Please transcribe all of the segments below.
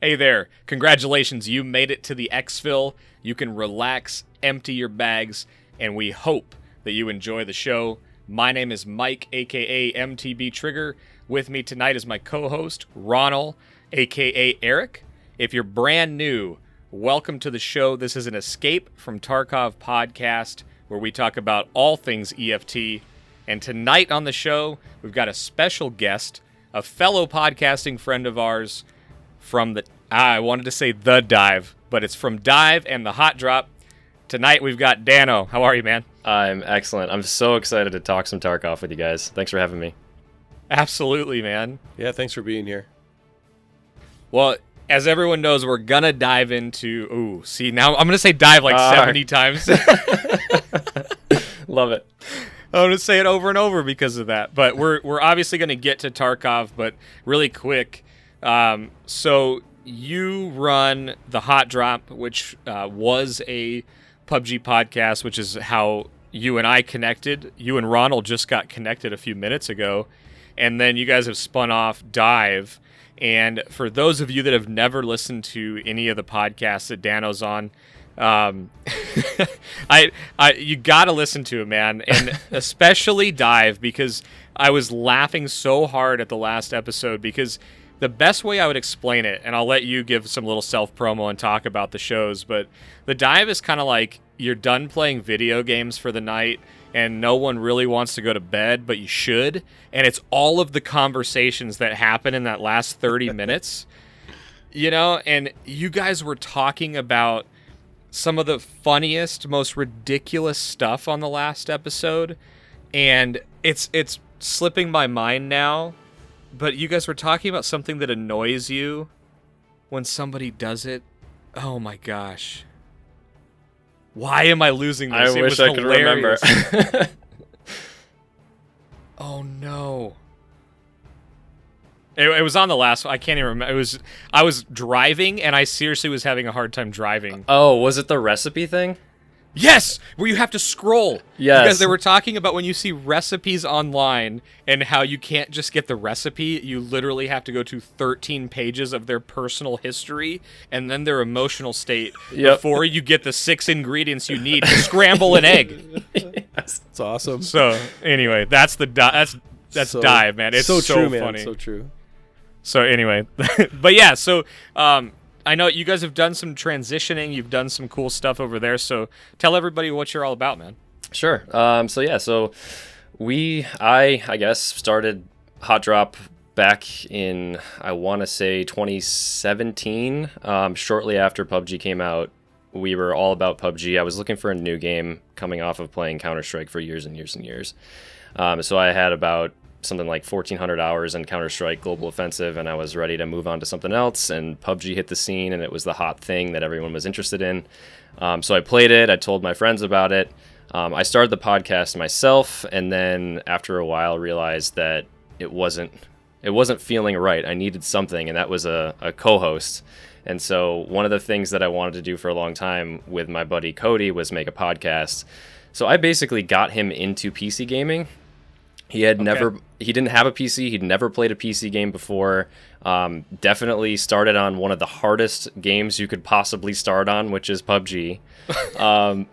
Hey there. Congratulations. You made it to the EXFIL. You can relax, empty your bags, and we hope that you enjoy the show. My name is Mike, a.k.a. MTB Trigger. With me tonight is my co-host, Ronald, a.k.a. Eric. If you're brand new, welcome to the show. This is an Escape From Tarkov podcast where we talk about all things EFT. And tonight on the show, we've got a special guest, a fellow podcasting friend of ours from I wanted to say The Dive, but it's from Dive and the Hot Drop. Tonight we've got Dano. How are you, man? I'm excellent. I'm so excited to talk some Tarkov with you guys. Thanks for having me. Absolutely, man. Yeah, thanks for being here. Well, as everyone knows, we're going to dive into... now I'm going to say dive like 70 times. Love it. I'm going to say it over and over because of that. But we're obviously going to get to Tarkov, but really quick. So you run the Hot Drop, which was a PUBG podcast, which is how you and I connected. You and Ronald just got connected a few minutes ago. And then you guys have spun off Dive. And for those of you that have never listened to any of the podcasts that Dano's on, you got to listen to it, man. And especially Dive, because I was laughing so hard at the last episode, because the best way I would explain it, and I'll let you give some little self-promo and talk about the shows, but the Dive is kind of like you're done playing video games for the night and no one really wants to go to bed, but you should. And it's all of the conversations that happen in that last 30 minutes, you know? And you guys were talking about some of the funniest, most ridiculous stuff on the last episode. And it's slipping my mind now, but you guys were talking about something that annoys you when somebody does it. Oh my gosh. Why am I losing this? I wish I could remember. Oh no. It was on the last one. I can't even remember. I was driving and I seriously was having a hard time driving. Oh, was it the recipe thing? Yes, where you have to scroll. Yes. Because they were talking about when you see recipes online and how you can't just get the recipe. You literally have to go to 13 pages of their personal history and then their emotional state before you get the 6 ingredients you need to scramble an egg. Yes. It's awesome. So anyway, that's Dive, man. It's so true, man. funny. So true. So anyway, but yeah, so I know you guys have done some transitioning. You've done some cool stuff over there. So tell everybody what you're all about, man. Sure. So I guess started Hot Drop back in, I want to say 2017. Shortly after PUBG came out, we were all about PUBG. I was looking for a new game coming off of playing Counter-Strike for years and years and years. So I had about something like 1,400 hours in Counter-Strike Global Offensive, and I was ready to move on to something else, and PUBG hit the scene, and it was the hot thing that everyone was interested in. So I played it. I told my friends about it. I started the podcast myself, and then after a while realized that it wasn't feeling right. I needed something, and that was a co-host. And so one of the things that I wanted to do for a long time with my buddy Cody was make a podcast. So I basically got him into PC gaming. He didn't have a PC. He'd never played a PC game before. Definitely started on one of the hardest games you could possibly start on, which is PUBG.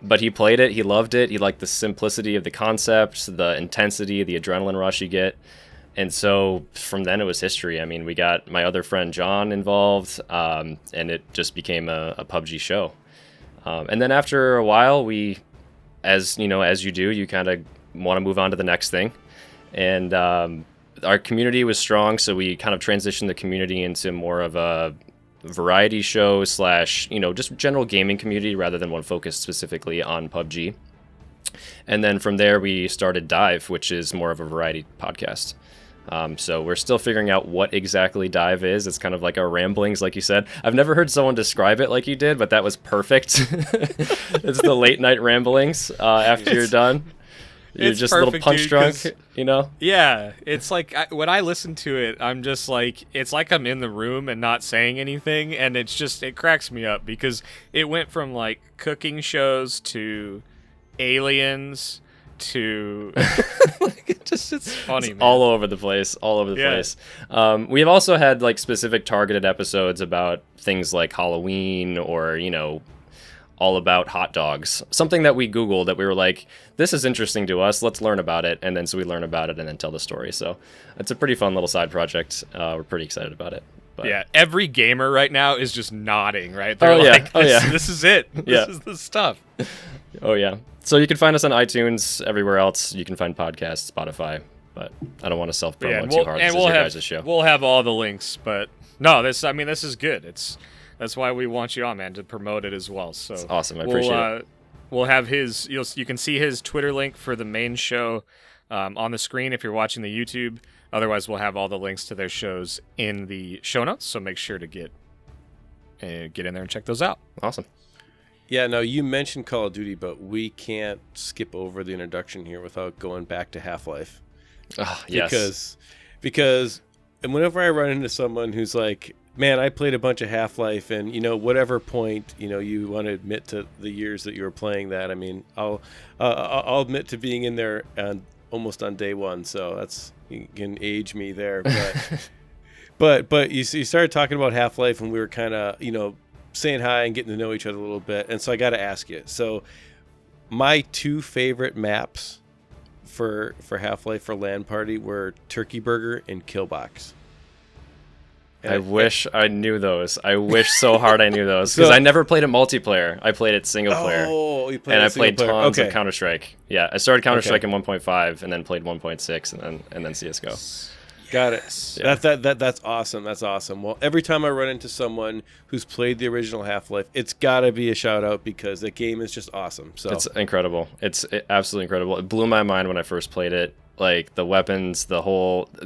But he played it. He loved it. He liked the simplicity of the concept, the intensity, the adrenaline rush you get. And so from then it was history. I mean, we got my other friend John involved, and it just became a PUBG show. And then after a while, as you do, you kind of want to move on to the next thing. And our community was strong, so we kind of transitioned the community into more of a variety show / just general gaming community rather than one focused specifically on PUBG. And then from there, we started Dive, which is more of a variety podcast. So we're still figuring out what exactly Dive is. It's kind of like our ramblings, like you said. I've never heard someone describe it like you did, but that was perfect. It's the late night ramblings after you're done. You're just perfect, a little punch drunk, you know? Yeah, it's like when I listen to it, I'm just like, it's like I'm in the room and not saying anything, and it cracks me up because it went from like cooking shows to aliens to It's funny, man. All over the place. We have also had like specific targeted episodes about things like Halloween or, all about hot dogs. Something that we Googled that we were like, this is interesting to us. Let's learn about it. And then so we learn about it and then tell the story. So it's a pretty fun little side project. We're pretty excited about it. But. Yeah, every gamer right now is just nodding, right? They're this is it. This is the stuff. Oh, yeah. So you can find us on iTunes, everywhere else. You can find podcasts, Spotify. But I don't want to self-promote too hard. This is your guys' show. We'll have all the links. But no, this is good. That's why we want you on, man, to promote it as well. So it's awesome. I appreciate it. We'll have you can see his Twitter link for the main show on the screen if you're watching the YouTube. Otherwise, we'll have all the links to their shows in the show notes, so make sure to get in there and check those out. Awesome. Yeah, no, you mentioned Call of Duty, but we can't skip over the introduction here without going back to Half-Life. Oh, yes. Because and whenever I run into someone who's like, man, I played a bunch of Half-Life, and, whatever point, you want to admit to the years that you were playing that, I mean, I'll admit to being in there almost on day one, so that's... You can age me there, but you started talking about Half-Life, and we were kind of saying hi and getting to know each other a little bit, and so I got to ask you. So my two favorite maps for Half-Life for LAN party were Turkey Burger and Killbox. I wish I knew those. I wish so hard I knew those because I never played it multiplayer. I played it single player. Oh, you played and it I played single player. tons of Counter-Strike. Yeah, I started Counter-Strike in 1.5 and then played 1.6 and then CS:GO. Got it. Yeah. That's awesome. That's awesome. Well, every time I run into someone who's played the original Half-Life, it's got to be a shout out because the game is just awesome. So it's incredible. It's absolutely incredible. It blew my mind when I first played it. Like the weapons,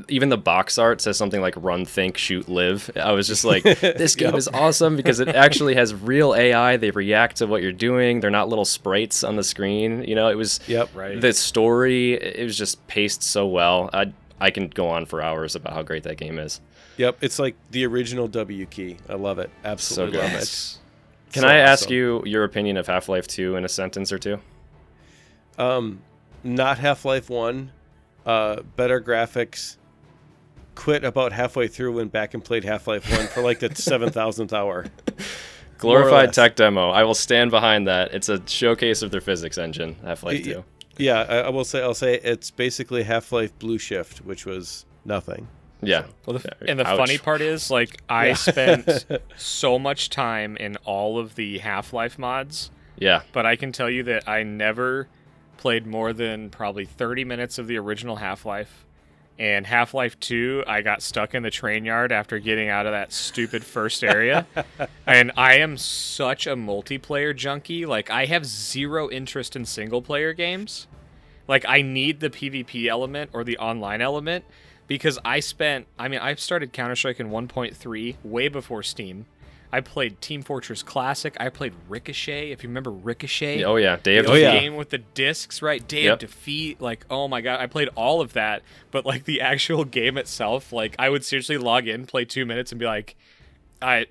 even the box art says something like run, think, shoot, live. I was just like, this game is awesome because it actually has real AI. They react to what you're doing. They're not little sprites on the screen. It was the story. It was just paced so well. I can go on for hours about how great that game is. Yep. It's like the original W key. I love it. Absolutely love it. Can I ask you your opinion of Half-Life 2 in a sentence or two? Not Half-Life 1. Better graphics. Quit about halfway through, went back and played Half-Life 1 for like the 7,000th hour. Glorified tech demo. I will stand behind that. It's a showcase of their physics engine, Half-Life 2. Yeah, I'll say it's basically Half-Life Blue Shift, which was nothing. Yeah. Well, the funny part is, like, I spent so much time in all of the Half-Life mods. Yeah. But I can tell you that I never played more than probably 30 minutes of the original Half-Life. And Half-Life 2, I got stuck in the train yard after getting out of that stupid first area. And I am such a multiplayer junkie. Like, I have zero interest in single-player games. Like, I need the PvP element or the online element because I started Counter-Strike in 1.3 way before Steam. I played Team Fortress Classic. I played Ricochet, if you remember Ricochet. Oh, yeah. Day of Defeat. Game with the discs, right? Day of Defeat. Like, oh, my God. I played all of that. But, like, the actual game itself, like, I would seriously log in, play 2 minutes, and be like, I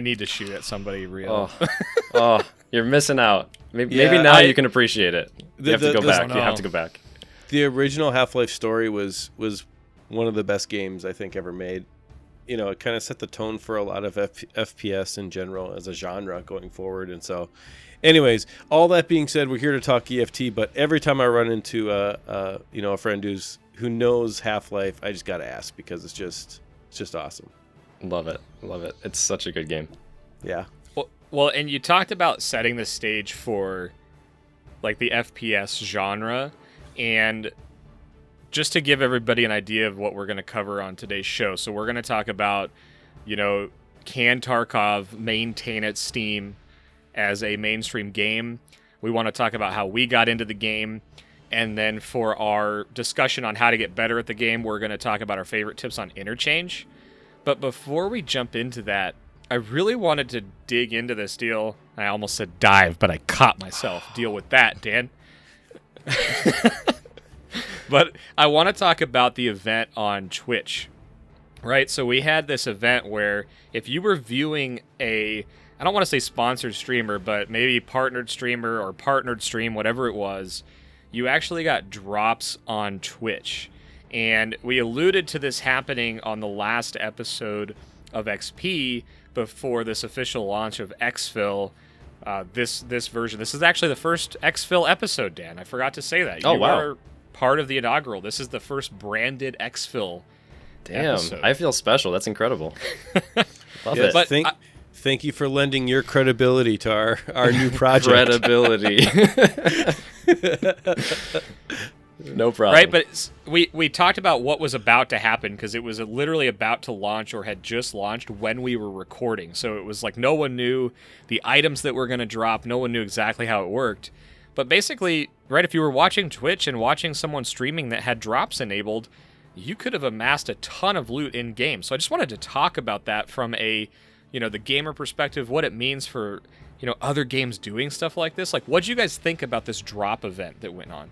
need to shoot at somebody real. Oh, you're missing out. Maybe now you can appreciate it. You have to go back. No. You have to go back. The original Half-Life story was one of the best games I think ever made. It kind of set the tone for a lot of FPS in general as a genre going forward. And so, anyways, all that being said, we're here to talk EFT. But every time I run into a friend who knows Half-Life, I just got to ask because it's just awesome. Love it. It's such a good game. Yeah. Well, and you talked about setting the stage for like the FPS genre, and just to give everybody an idea of what we're going to cover on today's show. So we're going to talk about, can Tarkov maintain its steam as a mainstream game? We want to talk about how we got into the game. And then for our discussion on how to get better at the game, we're going to talk about our favorite tips on Interchange. But before we jump into that, I really wanted to dig into this deal. I almost said dive, but I caught myself. Deal with that, Dan. But I want to talk about the event on Twitch, right? So we had this event where if you were viewing I don't want to say sponsored streamer, but maybe partnered streamer or partnered stream, whatever it was, you actually got drops on Twitch. And we alluded to this happening on the last episode of XP before this official launch of EXFIL. This version. This is actually the first EXFIL episode, Dan. I forgot to say that. Oh, you wow. are part of the inaugural. This is the first branded EXFIL episode. I feel special. That's incredible. Love Yes, it. But thank you for lending your credibility to our new project. Credibility. No problem. Right, but we talked about what was about to happen because it was literally about to launch or had just launched when we were recording. So it was like no one knew the items that were going to drop. No one knew exactly how it worked. But basically, right, if you were watching Twitch and watching someone streaming that had drops enabled, you could have amassed a ton of loot in game. So I just wanted to talk about that from a, the gamer perspective, what it means for, other games doing stuff like this. Like, what'd you guys think about this drop event that went on?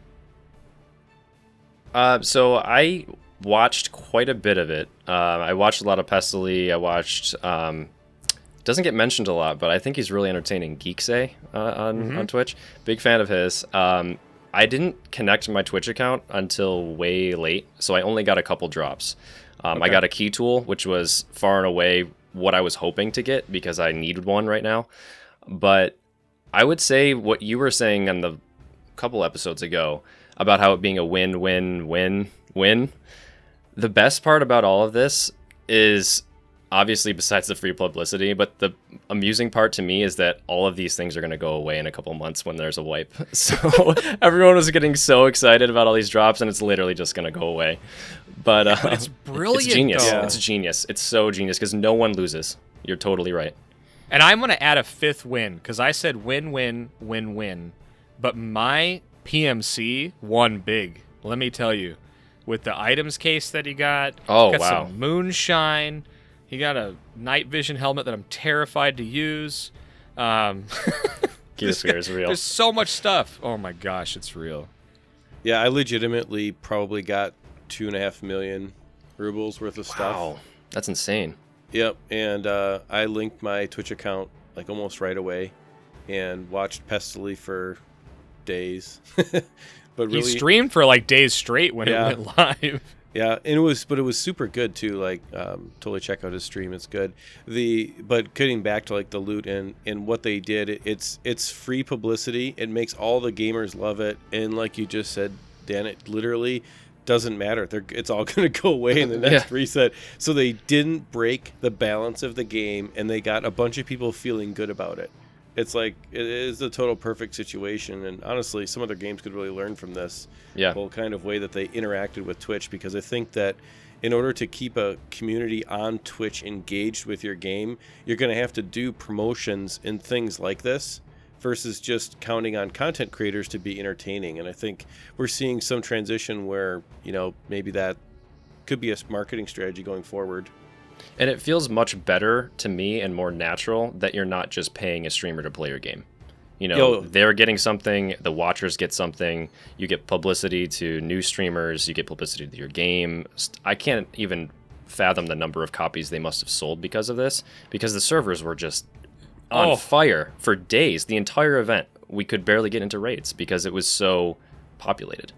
So I watched quite a bit of it. I watched a lot of Pestily. I watched, doesn't get mentioned a lot, but I think he's really entertaining, Geeksay on Twitch. Big fan of his. I didn't connect my Twitch account until way late, so I only got a couple drops. Okay. I got a key tool, which was far and away what I was hoping to get because I needed one right now. But I would say what you were saying on the couple episodes ago about how it being a win-win-win-win. The best part about all of this is, obviously, besides the free publicity, but the amusing part to me is that all of these things are going to go away in a couple months when there's a wipe. So everyone was getting so excited about all these drops, and it's literally just going to go away. But it's brilliant. It's genius. Though. It's genius. It's so genius because no one loses. You're totally right. And I'm going to add a fifth win because I said win-win-win-win. But my PMC won big. Let me tell you. With the items case that he got. Oh, got wow. Some moonshine. He got a night vision helmet that I'm terrified to use. Gear is real. There's so much stuff. Oh my gosh, it's real. Yeah, I legitimately probably got 2.5 million rubles worth of stuff. Wow, that's insane. Yep, and I linked my Twitch account like almost right away, and watched Pestily for days. But really, He streamed for like days straight when it went live. Yeah, and it was super good too. Like, totally check out his stream; it's good. But getting back to like the loot and what they did, it's free publicity. It makes all the gamers love it, and like you just said, Dan, it literally doesn't matter. It's all going to go away in the next reset. So they didn't break the balance of the game, and they got a bunch of people feeling good about it. It's like it is the total perfect situation, and honestly, some other games could really learn from this whole kind of way that they interacted with Twitch, because I think that in order to keep a community on Twitch engaged with your game, you're going to have to do promotions and things like this versus just counting on content creators to be entertaining. And I think we're seeing some transition where, maybe that could be a marketing strategy going forward. And it feels much better to me and more natural that you're not just paying a streamer to play your game. They're getting something, the watchers get something, you get publicity to new streamers, you get publicity to your game. I can't even fathom the number of copies they must have sold because of this, because the servers were just on fire for days. The entire event, we could barely get into raids because it was so populated.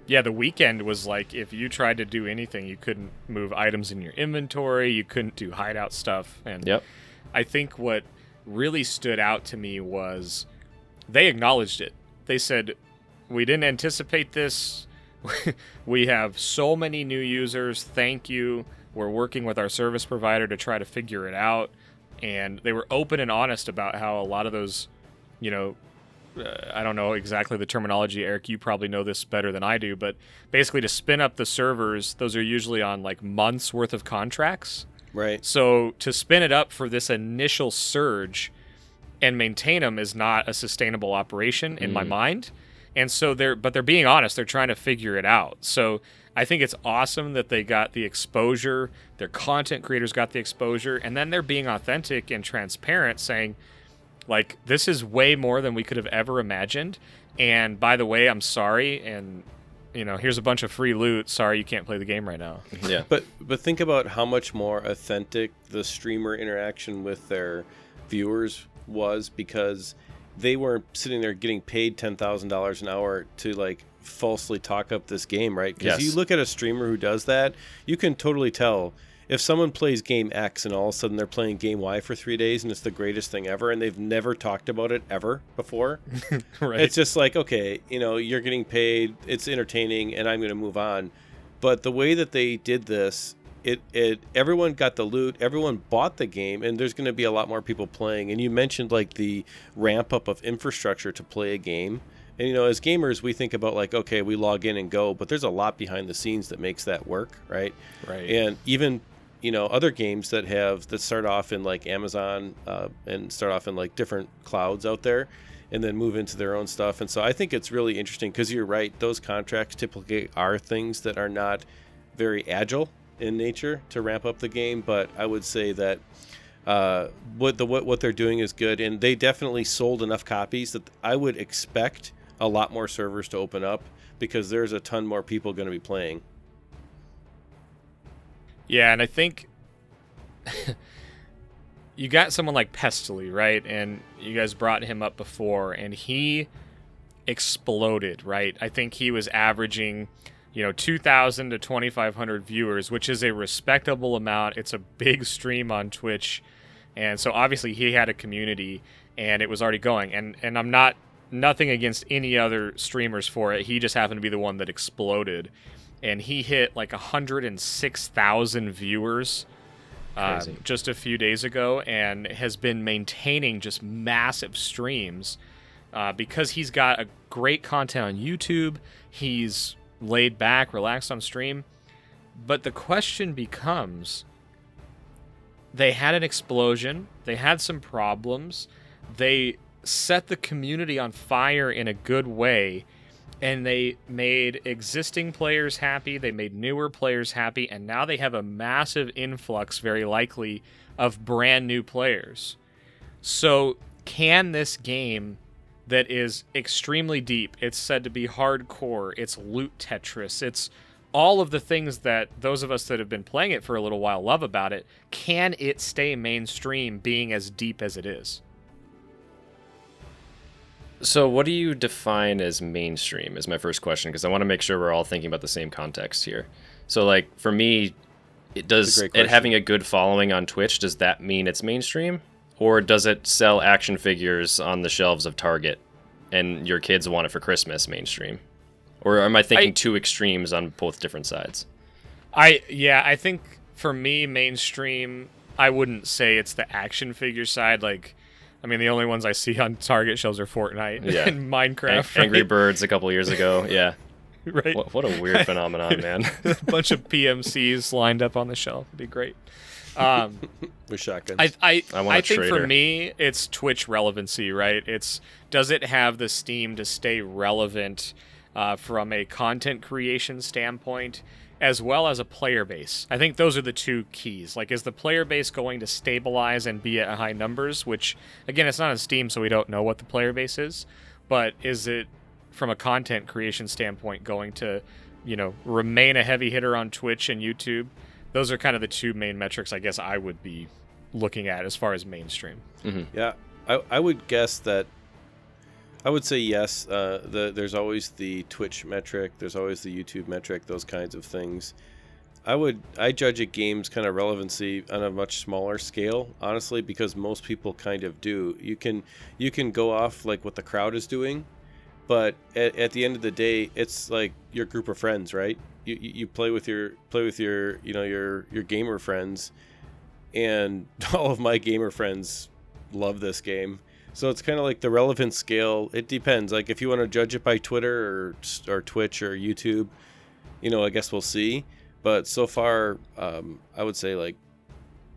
Yeah, the weekend was like, if you tried to do anything, you couldn't move items in your inventory, you couldn't do hideout stuff. And I think what really stood out to me was they acknowledged it. They said, we didn't anticipate this. We have so many new users. Thank you. We're working with our service provider to try to figure it out. And they were open and honest about how a lot of those, I don't know exactly the terminology, Eric, you probably know this better than I do, but basically to spin up the servers, those are usually on like months worth of contracts. Right. So to spin it up for this initial surge and maintain them is not a sustainable operation in my mind. And so they're being honest, they're trying to figure it out. So I think it's awesome that they got the exposure, their content creators got the exposure, and then they're being authentic and transparent, saying, like, this is way more than we could have ever imagined. And by the way, I'm sorry. And, here's a bunch of free loot. Sorry, you can't play the game right now. Yeah. But think about how much more authentic the streamer interaction with their viewers was, because they weren't sitting there getting paid $10,000 an hour to like falsely talk up this game, right? Because Yes. you look at a streamer who does that, you can totally tell if someone plays game X and all of a sudden they're playing game Y for 3 days and it's the greatest thing ever and they've never talked about it ever before. Right. It's just like, okay, you're getting paid, it's entertaining, and I'm going to move on. But the way that they did this, everyone got the loot, everyone bought the game, and there's going to be a lot more people playing. And you mentioned like the ramp up of infrastructure to play a game. And as gamers, we think about like, okay, we log in and go, but there's a lot behind the scenes that makes that work, right? Right. And even other games that start off in like Amazon and start off in like different clouds out there, and then move into their own stuff. And so I think it's really interesting because you're right; those contracts typically are things that are not very agile in nature to ramp up the game. But I would say that what they're doing is good, and they definitely sold enough copies that I would expect a lot more servers to open up because there's a ton more people going to be playing. Yeah, and I think you got someone like Pestily, right? And you guys brought him up before, and he exploded, right? I think he was averaging, 2,000 to 2,500 viewers, which is a respectable amount. It's a big stream on Twitch, and so obviously he had a community, and it was already going. And I'm nothing against any other streamers for it. He just happened to be the one that exploded. And he hit like 106,000 viewers just a few days ago and has been maintaining just massive streams because he's got a great content on YouTube. He's laid back, relaxed on stream. But the question becomes, they had an explosion. They had some problems. They set the community on fire in a good way. And they made existing players happy, they made newer players happy, and now they have a massive influx, very likely, of brand new players. So can this game that is extremely deep, it's said to be hardcore, it's loot Tetris, it's all of the things that those of us that have been playing it for a little while love about it, can it stay mainstream being as deep as it is? So what do you define as mainstream is my first question, because I want to make sure we're all thinking about the same context here. So like for me, it having a good following on Twitch, does that mean it's mainstream? Or does it sell action figures on the shelves of Target and your kids want it for Christmas mainstream? Or am I thinking two extremes on both different sides? I think for me, mainstream, I wouldn't say it's the action figure side. Like, I mean, the only ones I see on Target shelves are Fortnite and Minecraft. Angry Birds a couple years ago, yeah. Right. What a weird phenomenon, man. A bunch of PMCs lined up on the shelf. It'd be great. With shotguns. I think for me, it's Twitch relevancy, right? Does it have the steam to stay relevant from a content creation standpoint, as well as a player base? I think those are the two keys. Like, is the player base going to stabilize and be at high numbers? Which, again, it's not on Steam, so we don't know what the player base is. But is it, from a content creation standpoint, going to, remain a heavy hitter on Twitch and YouTube? Those are kind of the two main metrics I guess I would be looking at as far as mainstream. Mm-hmm. Yeah, I would guess that. I would say yes. There's always the Twitch metric. There's always the YouTube metric. Those kinds of things. I judge a game's kind of relevancy on a much smaller scale, honestly, because most people kind of do. You can go off like what the crowd is doing, but at the end of the day, it's like your group of friends, right? You play with your your gamer friends, and all of my gamer friends love this game. So it's kind of like the relevant scale. It depends. Like if you want to judge it by Twitter or Twitch or YouTube, I guess we'll see. But so far, I would say like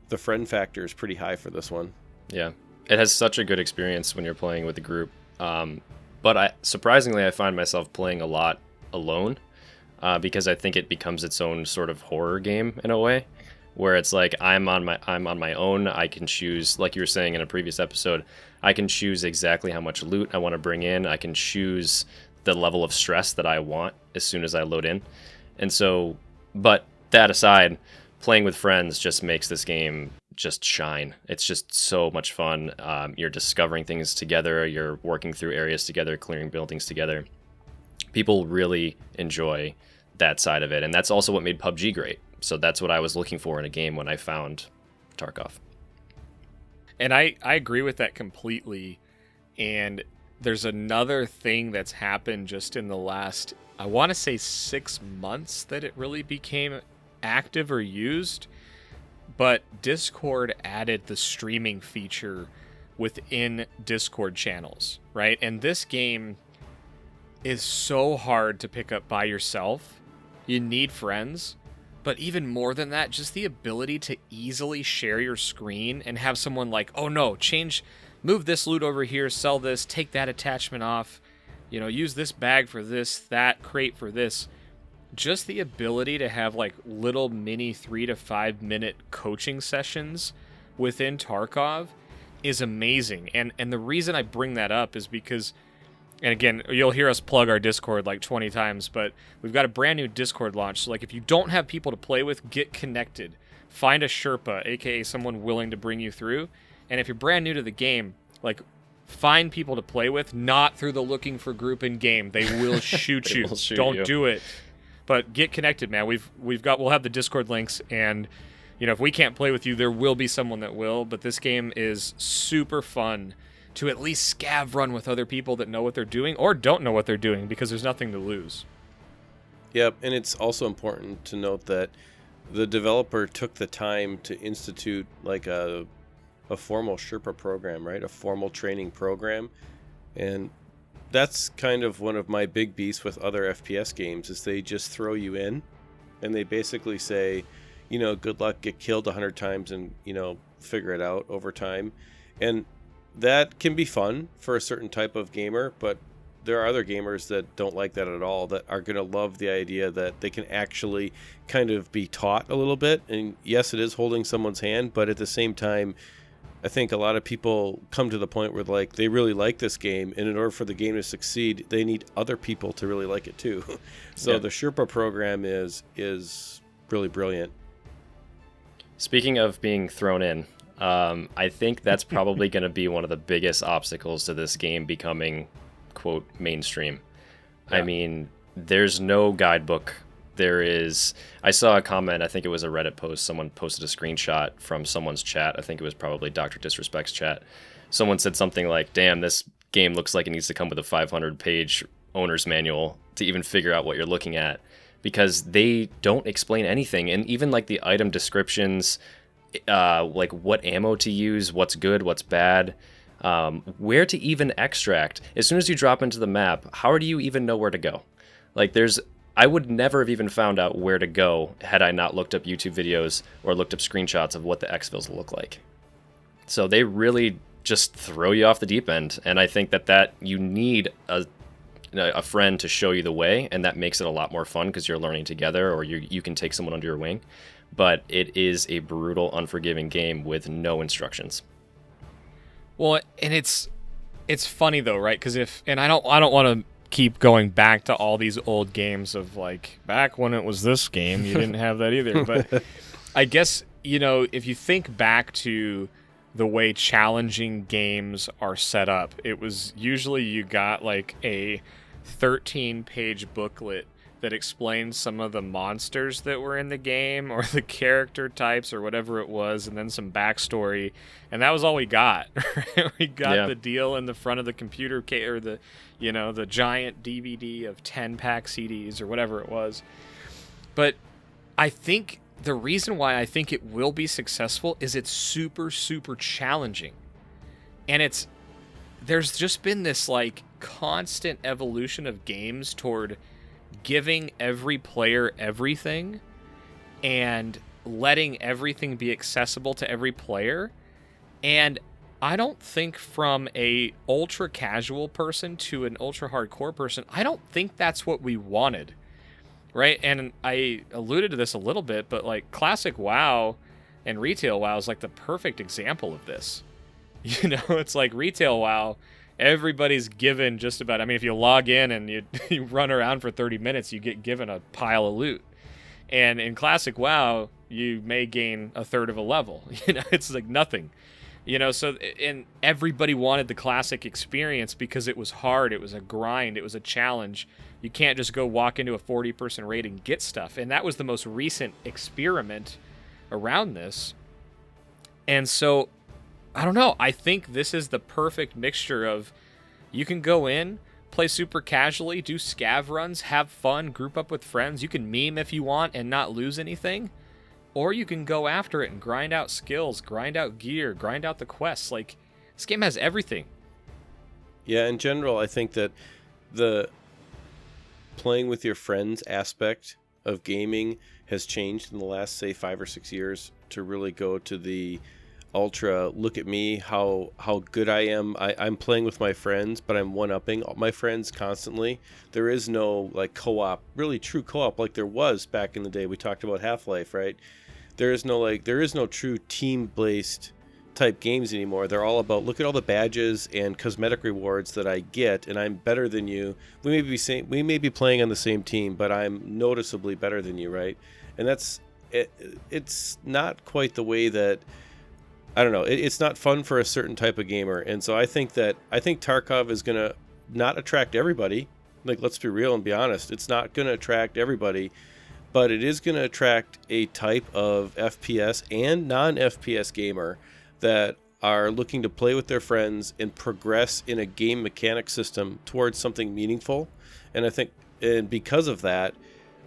the friend factor is pretty high for this one. Yeah, it has such a good experience when you're playing with a group. But surprisingly, I find myself playing a lot alone because I think it becomes its own sort of horror game in a way, where it's like I'm on my own. I can choose, like you were saying in a previous episode, I can choose exactly how much loot I want to bring in. I can choose the level of stress that I want as soon as I load in. And so, but that aside, playing with friends just makes this game just shine. It's just so much fun. You're discovering things together. You're working through areas together, clearing buildings together. People really enjoy that side of it. And that's also what made PUBG great. So that's what I was looking for in a game when I found Tarkov. And I agree with that completely. And there's another thing that's happened just in the last, I want to say 6 months that it really became active or used. But Discord added the streaming feature within Discord channels, right? And this game is so hard to pick up by yourself. You need friends. But even more than that, just the ability to easily share your screen and have someone like, oh no, move this loot over here, sell this, take that attachment off, use this bag for this, that crate for this. Just the ability to have like little mini 3 to 5 minute coaching sessions within Tarkov is amazing. And the reason I bring that up is because, and again, you'll hear us plug our Discord like 20 times, but we've got a brand new Discord launch. So like if you don't have people to play with, get connected. Find a Sherpa, aka someone willing to bring you through. And if you're brand new to the game, like find people to play with, not through the looking for group in game. They will shoot you. Don't do it. But get connected, man. We'll have the Discord links, and if we can't play with you, there will be someone that will. But this game is super fun to at least scav run with other people that know what they're doing or don't know what they're doing, because there's nothing to lose. Yep, and it's also important to note that the developer took the time to institute like a formal Sherpa program, right? A formal training program, and that's kind of one of my big beasts with other FPS games is they just throw you in and they basically say, good luck, get killed 100 times and, figure it out over time. And that can be fun for a certain type of gamer, but there are other gamers that don't like that at all, that are going to love the idea that they can actually kind of be taught a little bit. And yes, it is holding someone's hand, but at the same time, I think a lot of people come to the point where like they really like this game, and in order for the game to succeed, they need other people to really like it too. So The Sherpa program is really brilliant. Speaking of being thrown in, I think that's probably going to be one of the biggest obstacles to this game becoming, quote, mainstream. Yeah. I mean, there's no guidebook. I saw a comment, I think it was a Reddit post, someone posted a screenshot from someone's chat, I think it was probably Dr. Disrespect's chat. Someone said something like, damn, this game looks like it needs to come with a 500-page owner's manual to even figure out what you're looking at, because they don't explain anything. And even like the item descriptions, like what ammo to use, what's good, what's bad, where to even extract. As soon as you drop into the map, how do you even know where to go? Like I would never have even found out where to go had I not looked up YouTube videos or looked up screenshots of what the exfils look like. So they really just throw you off the deep end, and I think that you need a friend to show you the way, and that makes it a lot more fun because you're learning together, or you can take someone under your wing. But it is a brutal, unforgiving game with no instructions. Well, and it's funny though, right? Because I don't want to keep going back to all these old games of like back when it was this game, you didn't have that either. But I guess, if you think back to the way challenging games are set up, it was usually you got like a 13-page booklet that explains some of the monsters that were in the game or the character types or whatever it was, and then some backstory, and that was all we got. We got the deal in the front of the computer or the giant DVD of 10-pack CDs or whatever it was. But I think the reason why I think it will be successful is it's super, super challenging. And there's just been this like constant evolution of games toward giving every player everything and letting everything be accessible to every player. And I don't think from a ultra casual person to an ultra hardcore person, I don't think that's what we wanted, right? And I alluded to this a little bit, but like classic WoW and retail WoW is like the perfect example of this. It's like retail WoW, everybody's given just about, if you log in and you run around for 30 minutes, you get given a pile of loot. And in classic WoW, you may gain a third of a level. It's like nothing. So, and everybody wanted the classic experience because it was hard, it was a grind, it was a challenge. You can't just go walk into a 40-person raid and get stuff. And that was the most recent experiment around this. And so, I don't know, I think this is the perfect mixture of, you can go in, play super casually, do scav runs, have fun, group up with friends, you can meme if you want and not lose anything. Or you can go after it and grind out skills, grind out gear, grind out the quests. Like, this game has everything. Yeah, in general, I think that the playing with your friends aspect of gaming has changed in the last, say, 5 or 6 years to really go to the ultra, look at me, how good I am. I'm playing with my friends, but I'm one-upping my friends constantly. There is no, like, co-op, really true co-op like there was back in the day. We talked about Half-Life, right? There is no true team-based type games anymore. They're all about, look at all the badges and cosmetic rewards that I get, and I'm better than you. We may be playing on the same team, but I'm noticeably better than you, right? And that's it. It's not quite the way that, I don't know. It's not fun for a certain type of gamer, and so I think Tarkov is gonna not attract everybody. Like, let's be real and be honest. It's not gonna attract everybody. But it is going to attract a type of FPS and non-FPS gamer that are looking to play with their friends and progress in a game mechanic system towards something meaningful. And I think, and because of that,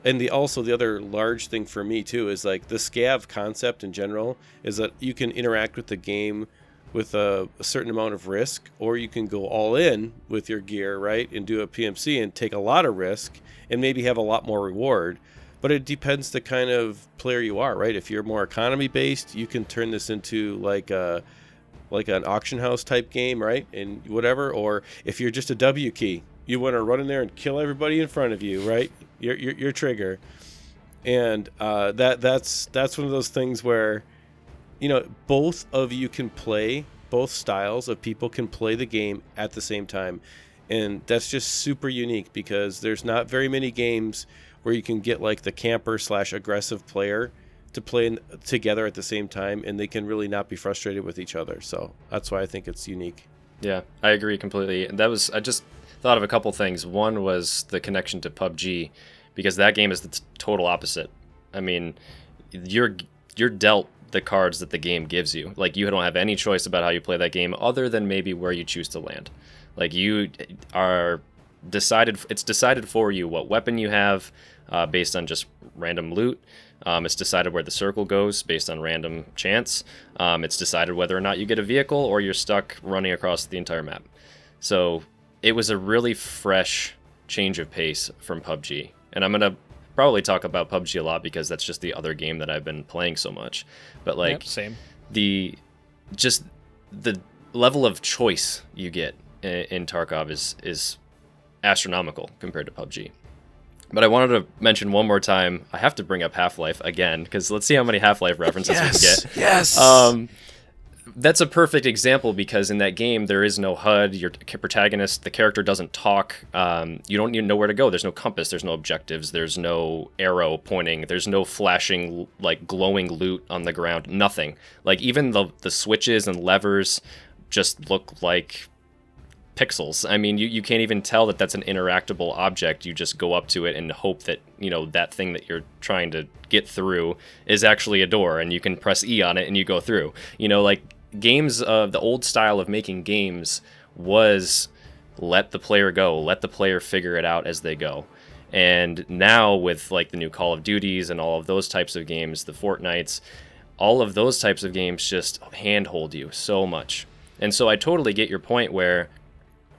and the other large thing for me too is, like, the scav concept in general is that you can interact with the game with a certain amount of risk, or you can go all in with your gear, right, and do a PMC and take a lot of risk and maybe have a lot more reward. But it depends the kind of player you are, right? If you're more economy based, you can turn this into like an auction house type game, right? And whatever. Or if you're just a W key, you want to run in there and kill everybody in front of you, right? Your trigger. And that's one of those things where, both of you can play, both styles of people can play the game at the same time. And that's just super unique because there's not very many games where you can get, like, the camper / aggressive player to play together at the same time, and they can really not be frustrated with each other. So that's why I think it's unique. Yeah, I agree completely. I just thought of a couple things. One was the connection to PUBG, because that game is the total opposite. I mean, you're dealt the cards that the game gives you. Like, you don't have any choice about how you play that game other than maybe where you choose to land. Like, you are it's decided for you what weapon you have based on just random loot. It's decided where the circle goes based on random chance. It's decided whether or not you get a vehicle or you're stuck running across the entire map. So it was a really fresh change of pace from PUBG. And I'm going to probably talk about PUBG a lot because that's just the other game that I've been playing so much. But, like, yep, same. The level of choice you get in Tarkov is astronomical compared to PUBG. But I wanted to mention one more time, I have to bring up Half-Life again, because let's see how many Half-Life references we can get. Yes! That's a perfect example, because in that game, there is no HUD. Your protagonist, the character doesn't talk. You don't even know where to go. There's no compass. There's no objectives. There's no arrow pointing. There's no flashing, like, glowing loot on the ground. Nothing. Like, even the switches and levers just look like pixels. I mean, you can't even tell that that's an interactable object. You just go up to it and hope that, that thing that you're trying to get through is actually a door, and you can press E on it and you go through. Like, games of the old style of making games was let the player go, let the player figure it out as they go. And now with, like, the new Call of Duties and all of those types of games, the Fortnites, all of those types of games just handhold you so much. And so I totally get your point where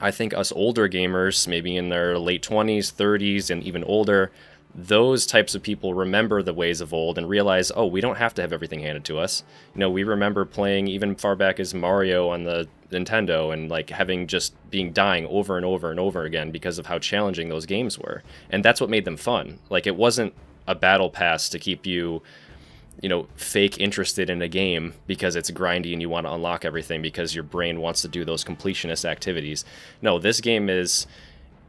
I think us older gamers, maybe in their late 20s, 30s, and even older, those types of people remember the ways of old and realize, oh, we don't have to have everything handed to us. We remember playing even far back as Mario on the Nintendo and, like, dying over and over and over again because of how challenging those games were. And that's what made them fun. Like, it wasn't a battle pass to keep you, fake interested in a game because it's grindy and you want to unlock everything because your brain wants to do those completionist activities. No, this game is,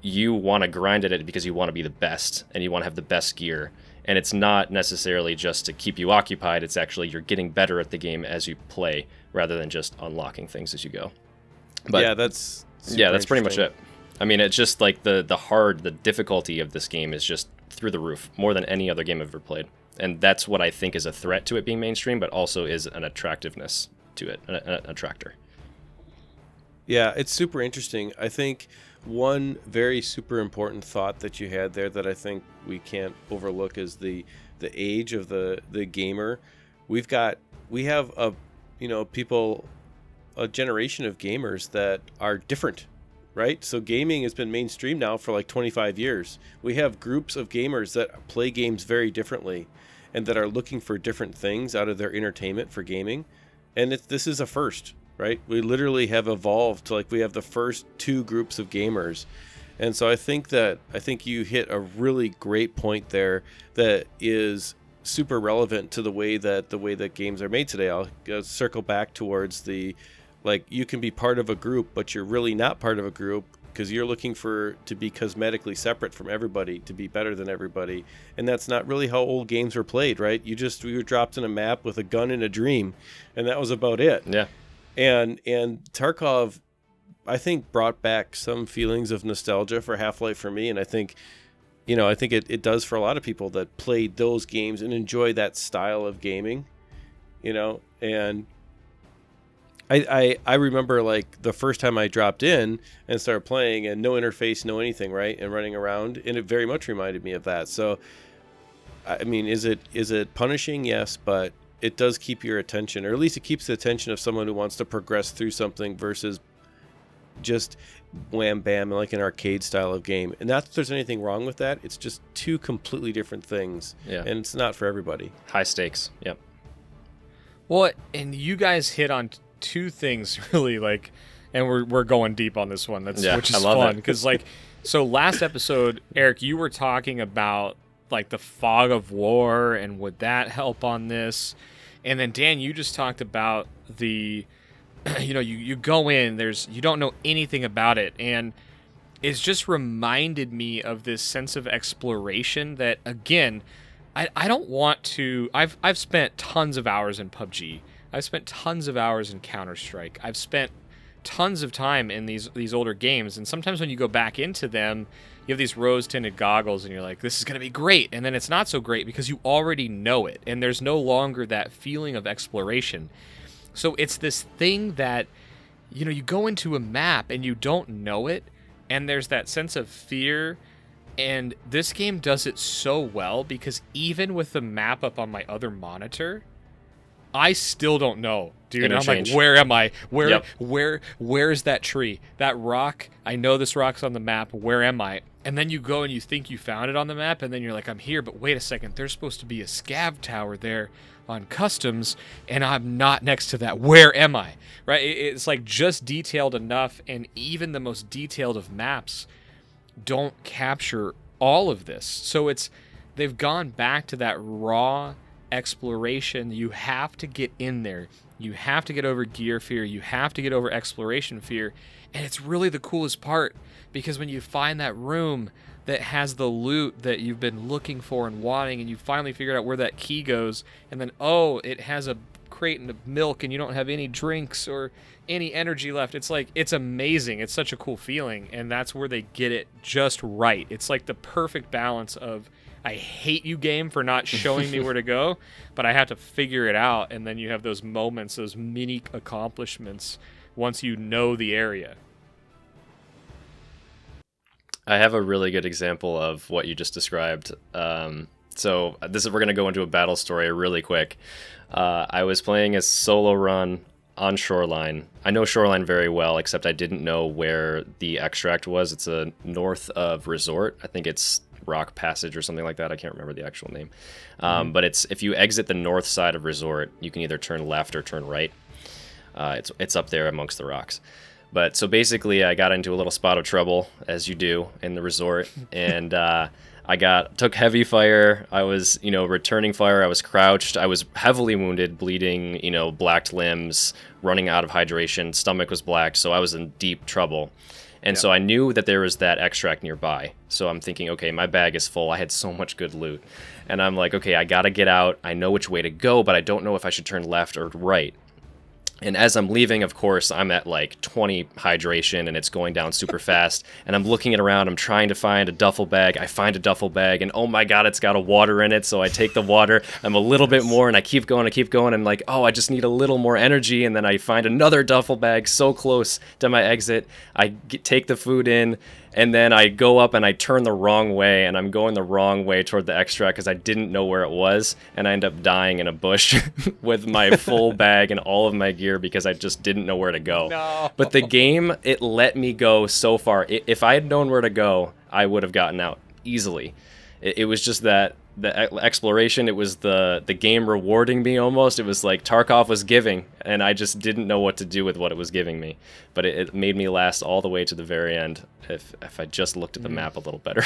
you want to grind at it because you want to be the best and you want to have the best gear. And it's not necessarily just to keep you occupied. It's actually you're getting better at the game as you play rather than just unlocking things as you go. But yeah, that's pretty much it. I mean, it's just like the difficulty of this game is just through the roof, more than any other game I've ever played. And that's what I think is a threat to it being mainstream, but also is an attractiveness to it, an attractor. Yeah, it's super interesting. I think one very super important thought that you had there that I think we can't overlook is the age of the gamer. We have a generation of gamers that are different, right? So gaming has been mainstream now for like 25 years. We have groups of gamers that play games very differently and that are looking for different things out of their entertainment for gaming. And this is a first, right? We literally have evolved to we have the first two groups of gamers. And so I think you hit a really great point there that is super relevant to the way that games are made today. I'll circle back towards you can be part of a group, but you're really not part of a group because you're looking to be cosmetically separate from everybody, to be better than everybody. And that's not really how old games were played, right? We were dropped in a map with a gun and a dream, and that was about it. Yeah. And Tarkov, I think, brought back some feelings of nostalgia for Half-Life for me, and I think it does for a lot of people that played those games and enjoy that style of gaming, and I remember the first time I dropped in and started playing and no interface, no anything, right? And running around, and it very much reminded me of that. So, I mean, is it punishing? Yes, but it does keep your attention, or at least it keeps the attention of someone who wants to progress through something versus just wham bam like an arcade style of game. And not that there's anything wrong with that. It's just two completely different things. Yeah. And it's not for everybody. High stakes. Yep. Well, and you guys hit on two things really, and we're going deep on this one. Which is fun because so last episode, Eric, you were talking about the fog of war and would that help on this, and then Dan, you just talked about the you go in, you don't know anything about it, and it's just reminded me of this sense of exploration that, again, I don't want to. I've spent tons of hours in PUBG. I've spent tons of hours in Counter-Strike. I've spent tons of time in these older games, and sometimes when you go back into them, you have these rose-tinted goggles, and you're like, this is going to be great, and then it's not so great because you already know it, and there's no longer that feeling of exploration. So it's this thing that, you go into a map, and you don't know it, and there's that sense of fear, and this game does it so well because even with the map up on my other monitor, I still don't know, dude. Interchange. I'm like, where am I? Yep. Where is that tree? That rock? I know this rock's on the map. Where am I? And then you go and you think you found it on the map, and then you're like, I'm here, but wait a second. There's supposed to be a scav tower there on customs, and I'm not next to that. Where am I? Right? It's just detailed enough, and even the most detailed of maps don't capture all of this. So they've gone back to that raw exploration. You have to get in there. You have to get over gear fear. You have to get over exploration fear. And it's really the coolest part because when you find that room that has the loot that you've been looking for and wanting, and you finally figure out where that key goes, and then, it has a crate of milk and you don't have any drinks or any energy left. It's amazing. It's such a cool feeling. And that's where they get it just right. It's the perfect balance of, I hate you, game, for not showing me where to go, but I have to figure it out. And then you have those moments, those mini accomplishments once you know the area. I have a really good example of what you just described. We're going to go into a battle story really quick. I was playing a solo run on Shoreline. I know Shoreline very well, except I didn't know where the extract was. It's north of Resort. I think it's Rock Passage or something like that. I can't remember the actual name. But if you exit the north side of Resort, you can either turn left or turn right. It's up there amongst the rocks. But so basically I got into a little spot of trouble, as you do in the resort, and I took heavy fire. I was, returning fire. I was crouched. I was heavily wounded, bleeding, blacked limbs, running out of hydration. Stomach was black, so I was in deep trouble. And so I knew that there was that extract nearby. So I'm thinking, okay, my bag is full. I had so much good loot. And I'm like, okay, I got to get out. I know which way to go, but I don't know if I should turn left or right. And as I'm leaving, of course, I'm at like 20 hydration and it's going down super fast. And I'm looking around. I'm trying to find a duffel bag. I find a duffel bag and oh my God, it's got a water in it. So I take the water. I'm a little bit more and I keep going. I'm like, oh, I just need a little more energy. And then I find another duffel bag so close to my exit. I take the food in. And then I go up and I turn the wrong way, and I'm going the wrong way toward the extract because I didn't know where it was, and I end up dying in a bush with my full bag and all of my gear because I just didn't know where to go. No. But the game, it let me go so far. If I had known where to go, I would have gotten out easily. It was just that the exploration, it was the game rewarding me almost. It was like Tarkov was giving, and I just didn't know what to do with what it was giving me. But it made me last all the way to the very end if I just looked at the map a little better.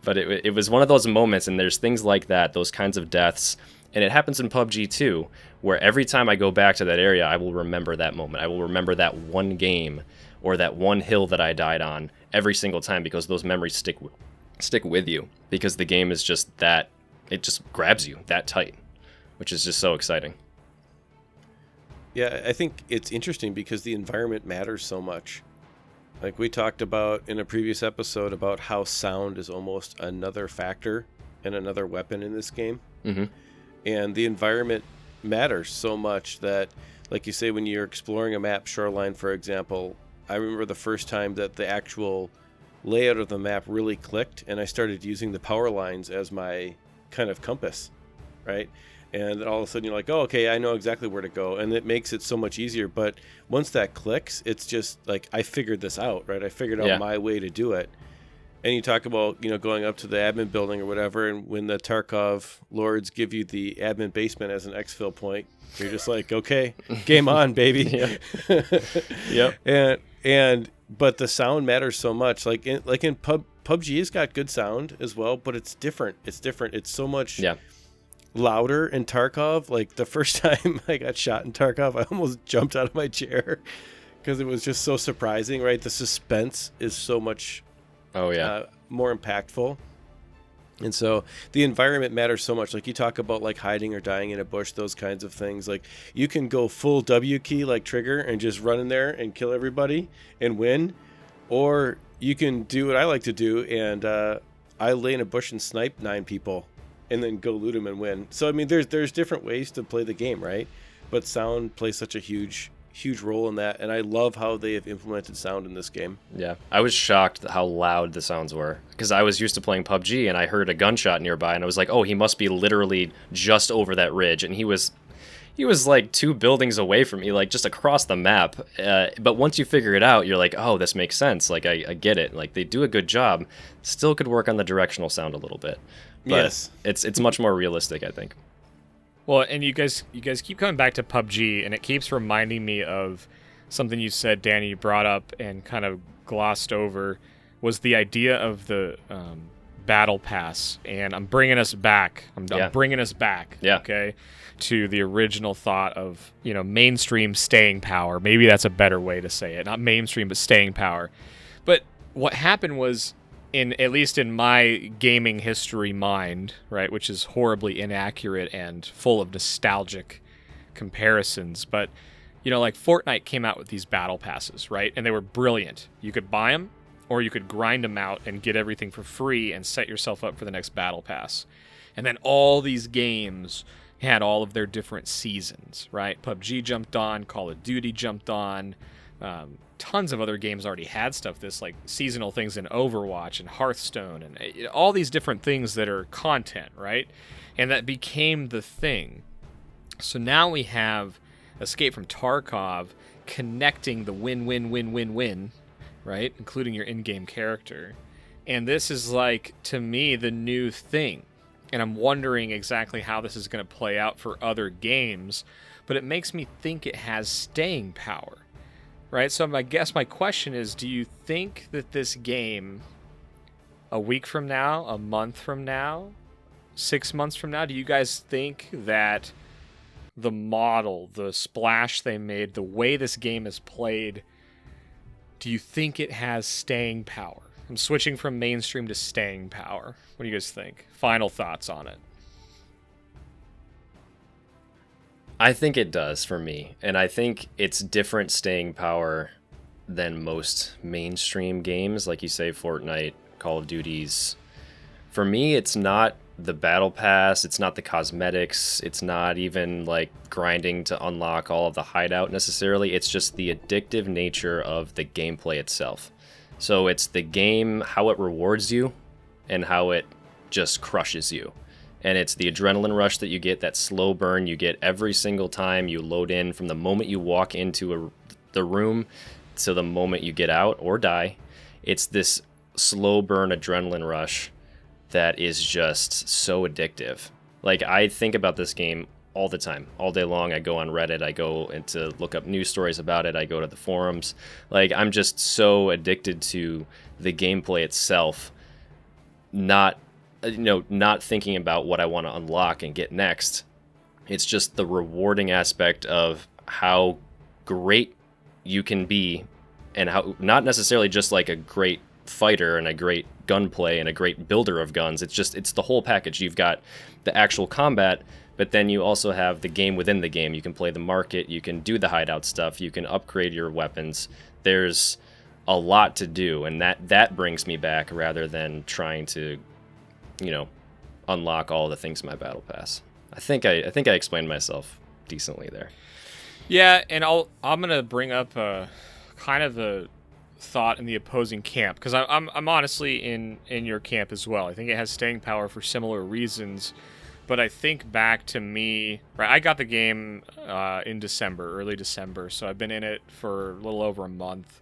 But it was one of those moments, and there's things like that, those kinds of deaths. And it happens in PUBG too, where every time I go back to that area, I will remember that moment. I will remember that one game or that one hill that I died on every single time because those memories stick with you because the game is just that, it just grabs you that tight, which is just so exciting. Yeah, I think it's interesting because the environment matters so much. Like we talked about in a previous episode about how sound is almost another factor and another weapon in this game. Mm-hmm. And the environment matters so much that, like you say, when you're exploring a map, Shoreline, for example, I remember the first time that the actual layout of the map really clicked and I started using the power lines as my kind of compass, right? And then all of a sudden you're like, oh, okay, I know exactly where to go. And it makes it so much easier. But once that clicks, it's just like, I figured this out, right? I figured out my way to do it. And you talk about, going up to the admin building or whatever. And when the Tarkov lords give you the admin basement as an exfil point, you're just like, okay, game on, baby. Yep. But the sound matters so much. Like in PUBG has got good sound as well, but it's different. It's so much louder in Tarkov. Like the first time I got shot in Tarkov, I almost jumped out of my chair because it was just so surprising, right? The suspense is so much more impactful. And so the environment matters so much. Like you talk about like hiding or dying in a bush, those kinds of things. Like you can go full W key like Trigger and just run in there and kill everybody and win. Or you can do what I like to do and I lay in a bush and snipe 9 people and then go loot them and win. So, I mean, there's different ways to play the game, right? But sound plays such a huge role in that, and I love how they have implemented sound in this game. Yeah, I was shocked at how loud the sounds were because I was used to playing PUBG and I heard a gunshot nearby and I was like, oh, he must be literally just over that ridge, and he was like 2 buildings away from me, like just across the map. But once you figure it out, you're like, oh, this makes sense. Like I get it. Like they do a good job. Still could work on the directional sound a little bit. But yes, it's much more realistic, I think. Well, and you guys keep coming back to PUBG, and it keeps reminding me of something you said, Danny, you brought up and kind of glossed over, was the idea of the battle pass. And I'm bringing us back. I'm bringing us back, okay, to the original thought of, mainstream staying power. Maybe that's a better way to say it. Not mainstream, but staying power. But what happened was, at least in my gaming history mind, right, which is horribly inaccurate and full of nostalgic comparisons, but, like Fortnite came out with these battle passes, right, and they were brilliant. You could buy them, or you could grind them out and get everything for free and set yourself up for the next battle pass. And then all these games had all of their different seasons, right? PUBG jumped on, Call of Duty jumped on, tons of other games already had stuff, this like seasonal things in Overwatch and Hearthstone and all these different things that are content, right? And that became the thing. So now we have Escape from Tarkov connecting the win, right? Including your in-game character. And this is like, to me, the new thing. And I'm wondering exactly how this is going to play out for other games, but it makes me think it has staying power. Right, so I guess my question is, do you think that this game, a week from now, a month from now, 6 months from now, do you guys think that the model, the splash they made, the way this game is played, do you think it has staying power? I'm switching from mainstream to staying power. What do you guys think? Final thoughts on it. I think it does for me. And I think it's different staying power than most mainstream games. Like you say, Fortnite, Call of Duties. For me, it's not the battle pass. It's not the cosmetics. It's not even like grinding to unlock all of the hideout necessarily. It's just the addictive nature of the gameplay itself. So it's the game, how it rewards you and how it just crushes you. And it's the adrenaline rush that you get, that slow burn you get every single time you load in, from the moment you walk into the room to the moment you get out or die. It's this slow burn adrenaline rush that is just so addictive. Like, I think about this game all the time, all day long. I go on Reddit, I go to look up news stories about it, I go to the forums. Like, I'm just so addicted to the gameplay itself, not thinking about what I want to unlock and get next. It's just the rewarding aspect of how great you can be, and how not necessarily just like a great fighter and a great gunplay and a great builder of guns. It's the whole package. You've got the actual combat, but then you also have the game within the game. You can play the market, you can do the hideout stuff, you can upgrade your weapons. There's a lot to do, and that brings me back rather than trying to unlock all the things in my battle pass. I think I explained myself decently there. Yeah, and I'm gonna bring up a kind of a thought in the opposing camp, because I'm honestly in your camp as well. I think it has staying power for similar reasons, but I think back to me, right? I got the game in December, early December, so I've been in it for a little over a month,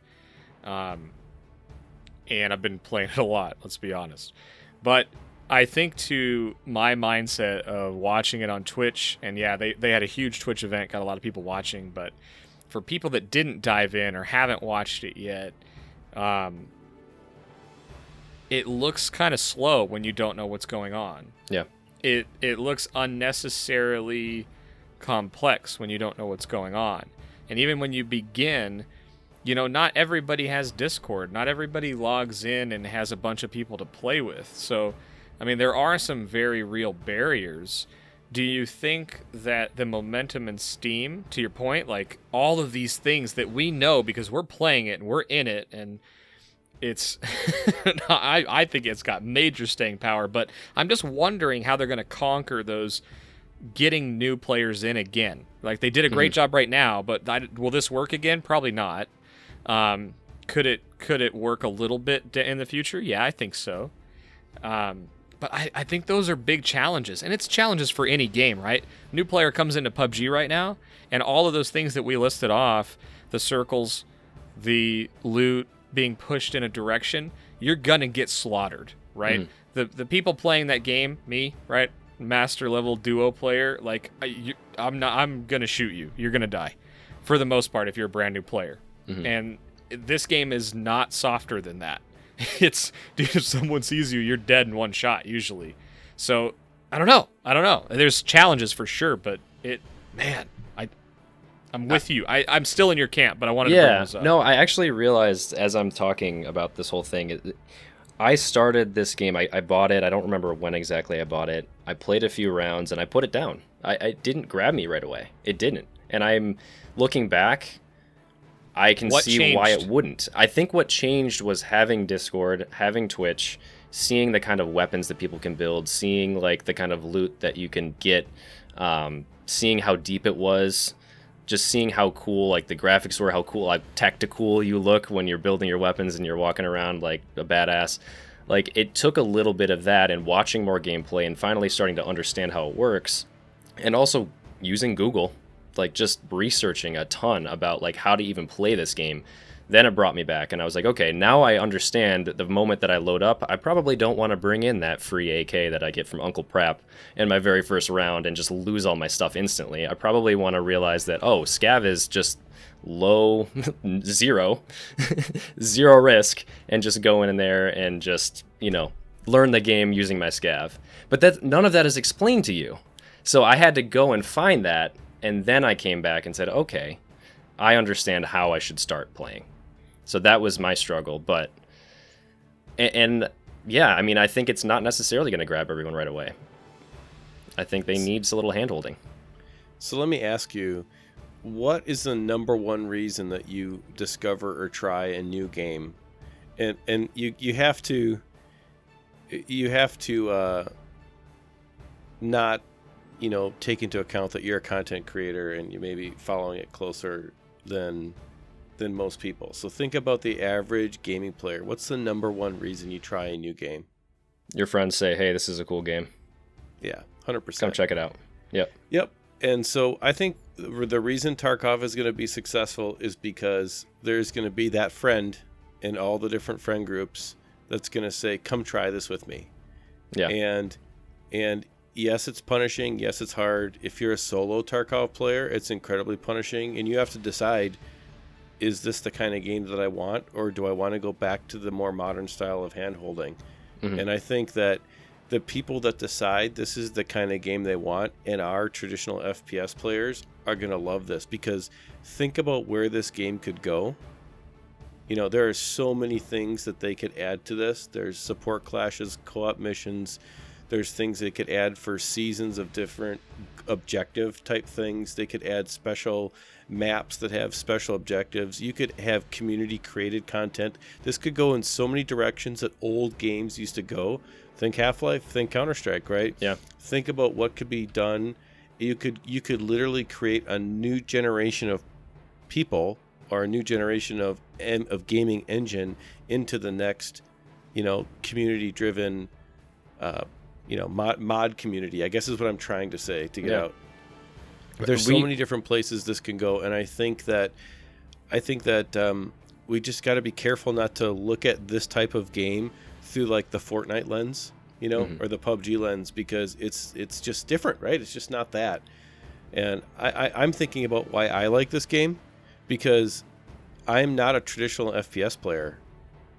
and I've been playing it a lot. Let's be honest, but I think to my mindset of watching it on Twitch, and yeah, they had a huge Twitch event, got a lot of people watching, but for people that didn't dive in or haven't watched it yet, it looks kind of slow when you don't know what's going on. Yeah. It looks unnecessarily complex when you don't know what's going on. And even when you begin, not everybody has Discord. Not everybody logs in and has a bunch of people to play with. So, I mean, there are some very real barriers. Do you think that the momentum and steam, to your point, like all of these things that we know because we're playing it and we're in it, and it's, I think it's got major staying power, but I'm just wondering how they're going to conquer those getting new players in again. Like, they did a great job right now, but will this work again? Probably not. Could it work a little bit in the future? Yeah, I think so. But I think those are big challenges, and it's challenges for any game, right? New player comes into PUBG right now, and all of those things that we listed off, the circles, the loot being pushed in a direction, you're gonna get slaughtered, right? The people playing that game, me, right, master level duo player, like I'm gonna shoot you. You're gonna die, for the most part, if you're a brand new player. And this game is not softer than that. It's, dude, if someone sees you, you're dead in one shot, usually. So, I don't know. There's challenges for sure, but I'm with you. I'm still in your camp, but I wanted to bring this up. No, I actually realized as I'm talking about this whole thing, I started this game, I bought it, I don't remember when exactly I bought it. I played a few rounds, and I put it down. It didn't grab me right away. It didn't. And I'm looking back, I can see why it wouldn't. I think what changed was having Discord, having Twitch, seeing the kind of weapons that people can build, seeing like the kind of loot that you can get, seeing how deep it was, just seeing how cool like the graphics were, how cool, like tactical you look when you're building your weapons and you're walking around like a badass. Like, it took a little bit of that and watching more gameplay and finally starting to understand how it works, and also using Google, like just researching a ton about like how to even play this game. Then it brought me back, and I was like, okay, now I understand the moment that I load up, I probably don't want to bring in that free AK that I get from Uncle Prap in my very first round and just lose all my stuff instantly. I probably want to realize that, scav is just low, zero risk, and just go in there and just, learn the game using my scav. But none of that is explained to you. So I had to go and find that, and then I came back and said, okay, I understand how I should start playing. So that was my struggle. But and yeah, I mean, I think it's not necessarily going to grab everyone right away. I think they need a little hand-holding. So let me ask you, what is the number one reason that you discover or try a new game? And you have to not, take into account that you're a content creator and you may be following it closer than most people. So think about the average gaming player. What's the number one reason you try a new game? Your friends say, hey, this is a cool game. Yeah, 100%. Come check it out. Yep. And so I think the reason Tarkov is going to be successful is because there's going to be that friend in all the different friend groups that's going to say, come try this with me. Yeah. And yes, it's punishing. Yes, it's hard. If you're a solo Tarkov player, it's incredibly punishing. And you have to decide, is this the kind of game that I want? Or do I want to go back to the more modern style of hand-holding? Mm-hmm. And I think that the people that decide this is the kind of game they want and our traditional FPS players are going to love this, because think about where this game could go. There are so many things that they could add to this. There's support clashes, co-op missions. There's things they could add for seasons of different objective type things. They could add special maps that have special objectives. You could have community created content. This could go in so many directions that old games used to go. Think Half-Life, think Counter-Strike, right? Yeah. Think about what could be done. You could literally create a new generation of people or a new generation of gaming engine into the next, community-driven, mod community, I guess is what I'm trying to say to get out. There's so many different places this can go, and I think that we just got to be careful not to look at this type of game through like the Fortnite lens, or the PUBG lens, because it's just different, right? It's just not that. And I'm thinking about why I like this game, because I'm not a traditional FPS player.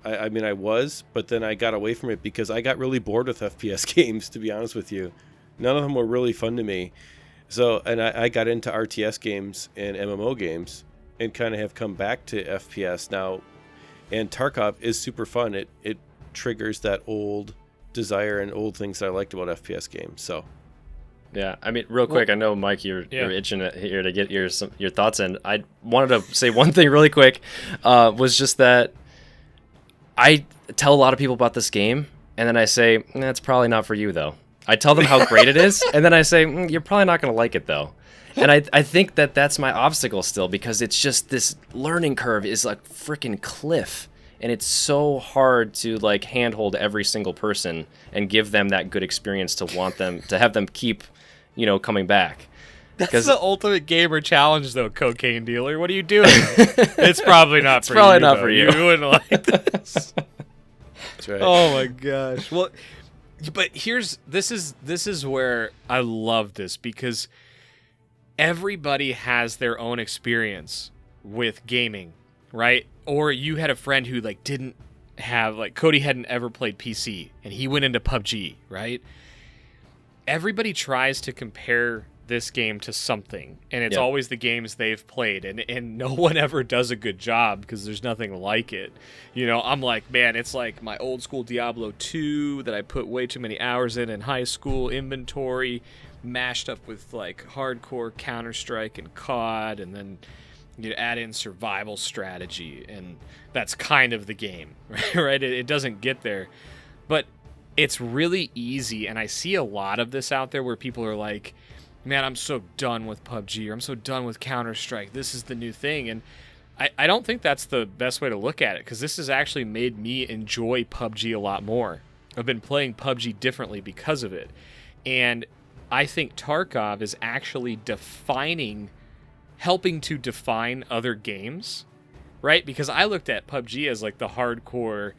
I mean, I was, but then I got away from it because I got really bored with FPS games, to be honest with you. None of them were really fun to me. So, and I got into RTS games and MMO games and kind of have come back to FPS now. And Tarkov is super fun. It triggers that old desire and old things that I liked about FPS games. So, yeah, I mean, real quick, I know, Mike, you're itching here to get your thoughts in. I wanted to say one thing really quick, was just that I tell a lot of people about this game, and then I say, it's probably not for you, though. I tell them how great it is, and then I say, you're probably not going to like it, though. And I think that's my obstacle still, because it's just this learning curve is a freaking cliff, and it's so hard to like handhold every single person and give them that good experience to want them to have them keep, coming back. That's the ultimate gamer challenge, though, cocaine dealer. What are you doing? It's probably not for you. It's probably not for you. You wouldn't like this. That's right. Oh my gosh. Well, but this is where I love this, because everybody has their own experience with gaming, right? Or you had a friend who didn't have, Cody hadn't ever played PC and he went into PUBG, right? Everybody tries to compare this game to something, and it's always the games they've played, and no one ever does a good job because there's nothing like it. I'm like, man, it's like my old school Diablo 2 that I put way too many hours in high school, inventory mashed up with hardcore Counter-Strike and COD, and then you add in survival strategy, and that's kind of the game, right? It doesn't get there, but it's really easy, and I see a lot of this out there where people are like, man, I'm so done with PUBG, or I'm so done with Counter-Strike. This is the new thing. And I don't think that's the best way to look at it, because this has actually made me enjoy PUBG a lot more. I've been playing PUBG differently because of it. And I think Tarkov is actually helping to define other games, right? Because I looked at PUBG as the hardcore,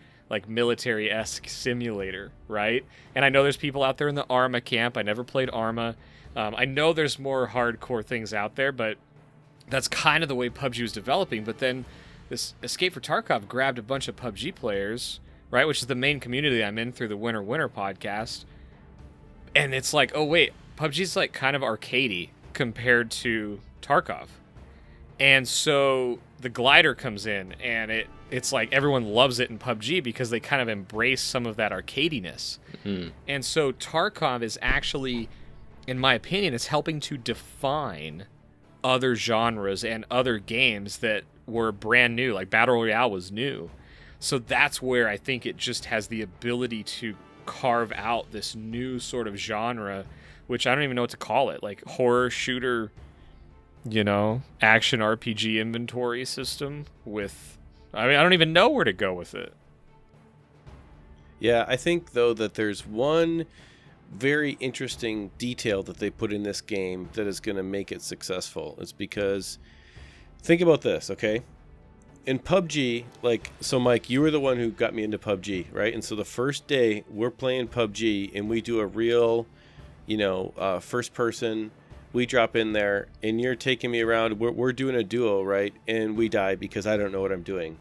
military-esque simulator, right? And I know there's people out there in the Arma camp. I never played Arma. I know there's more hardcore things out there, but that's kind of the way PUBG was developing. But then this Escape from Tarkov grabbed a bunch of PUBG players, right, which is the main community I'm in through the Winter podcast. And it's oh, wait, PUBG's kind of arcadey compared to Tarkov. And so the glider comes in, and it's like everyone loves it in PUBG because they kind of embrace some of that arcadiness. Mm-hmm. And so Tarkov is actually, in my opinion, it's helping to define other genres and other games that were brand new, like Battle Royale was new. So that's where I think it just has the ability to carve out this new sort of genre, which I don't even know what to call it, like horror shooter, action RPG inventory system with, I don't even know where to go with it. Yeah, I think, though, that there's one very interesting detail that they put in this game that is going to make it successful. It's because, think about this, okay? In PUBG, so Mike, you were the one who got me into PUBG, right? And so the first day we're playing PUBG and we do a real, first person, we drop in there and you're taking me around. We're doing a duo, right? And we die because I don't know what I'm doing.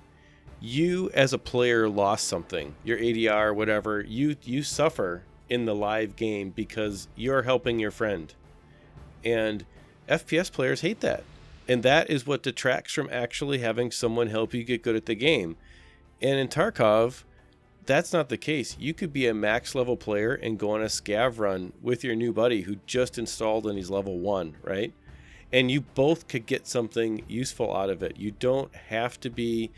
You as a player lost something, your ADR, whatever. You suffer in the live game because you're helping your friend. And FPS players hate that. And that is what detracts from actually having someone help you get good at the game. And in Tarkov, that's not the case. You could be a max level player and go on a scav run with your new buddy who just installed and he's level 1, right? And you both could get something useful out of it. You don't have to be,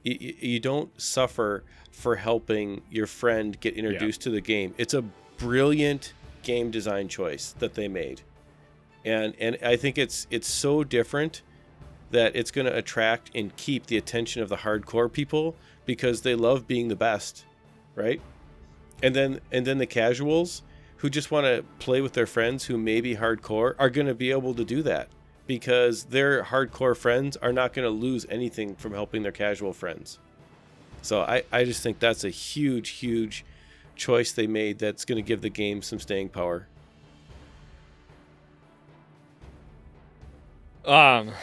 you don't suffer for helping your friend get introduced to the game. It's a brilliant game design choice that they made. And I think it's so different that it's going to attract and keep the attention of the hardcore people because they love being the best, right? And then the casuals who just want to play with their friends who may be hardcore are going to be able to do that because their hardcore friends are not going to lose anything from helping their casual friends. So I just think that's a huge, huge choice they made that's going to give the game some staying power. I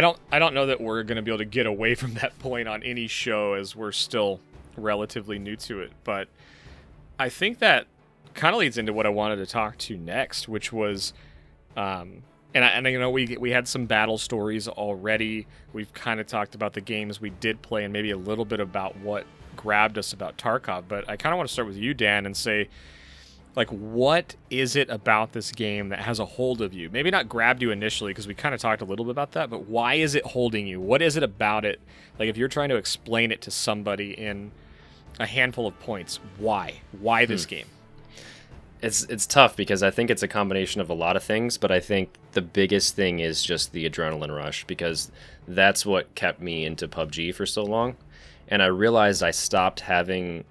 don't know that we're going to be able to get away from that point on any show as we're still relatively new to it, but I think that kind of leads into what I wanted to talk to next, which was we had some battle stories already. We've kind of talked about the games we did play and maybe a little bit about what grabbed us about Tarkov, but I kind of want to start with you, Dan, and say, what is it about this game that has a hold of you? Maybe not grabbed you initially, because we kind of talked a little bit about that, but why is it holding you? What is it about it? If you're trying to explain it to somebody in a handful of points, why? Why this game? It's tough because I think it's a combination of a lot of things, but I think the biggest thing is just the adrenaline rush, because that's what kept me into PUBG for so long. And I realized I stopped having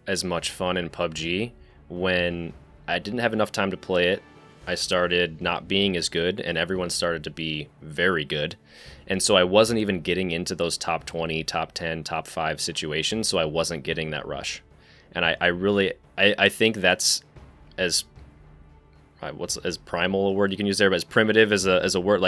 as much fun in PUBG when I didn't have enough time to play it. I started not being as good, and everyone started to be very good. And so I wasn't even getting into those top 20, top 10, top 5 situations, so I wasn't getting that rush. And I think that's as primal a word you can use there, but as primitive as a word,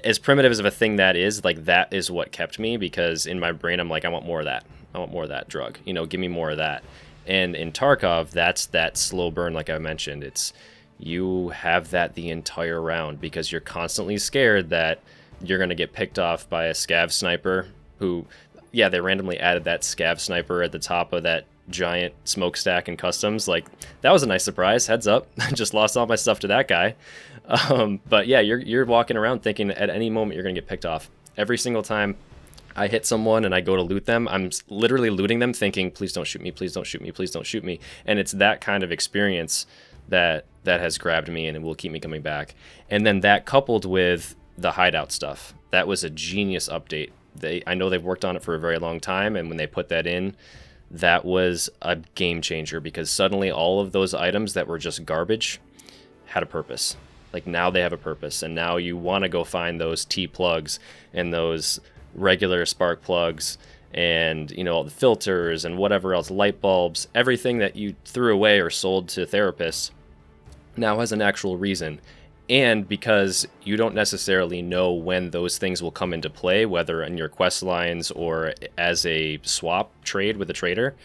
as primitive as of a thing that is what kept me, because in my brain I'm like, I want more of that. I want more of that drug. Give me more of that. And in Tarkov, that's that slow burn, like I mentioned. It's you have that the entire round because you're constantly scared that you're going to get picked off by a scav sniper who, they randomly added that scav sniper at the top of that giant smokestack in customs. That was a nice surprise. Heads up. I just lost all my stuff to that guy. But you're walking around thinking at any moment you're going to get picked off. Every single time I hit someone and I go to loot them, I'm literally looting them thinking, please don't shoot me, please don't shoot me, please don't shoot me. And it's that kind of experience that has grabbed me and it will keep me coming back. And then that coupled with the hideout stuff, that was a genius update. I know they've worked on it for a very long time, and when they put that in, that was a game changer, because suddenly all of those items that were just garbage had a purpose. Now they have a purpose, and now you want to go find those T plugs and those regular spark plugs and all the filters and whatever else, light bulbs, everything that you threw away or sold to therapists now has an actual reason. And because you don't necessarily know when those things will come into play, whether in your quest lines or as a swap trade with a trader,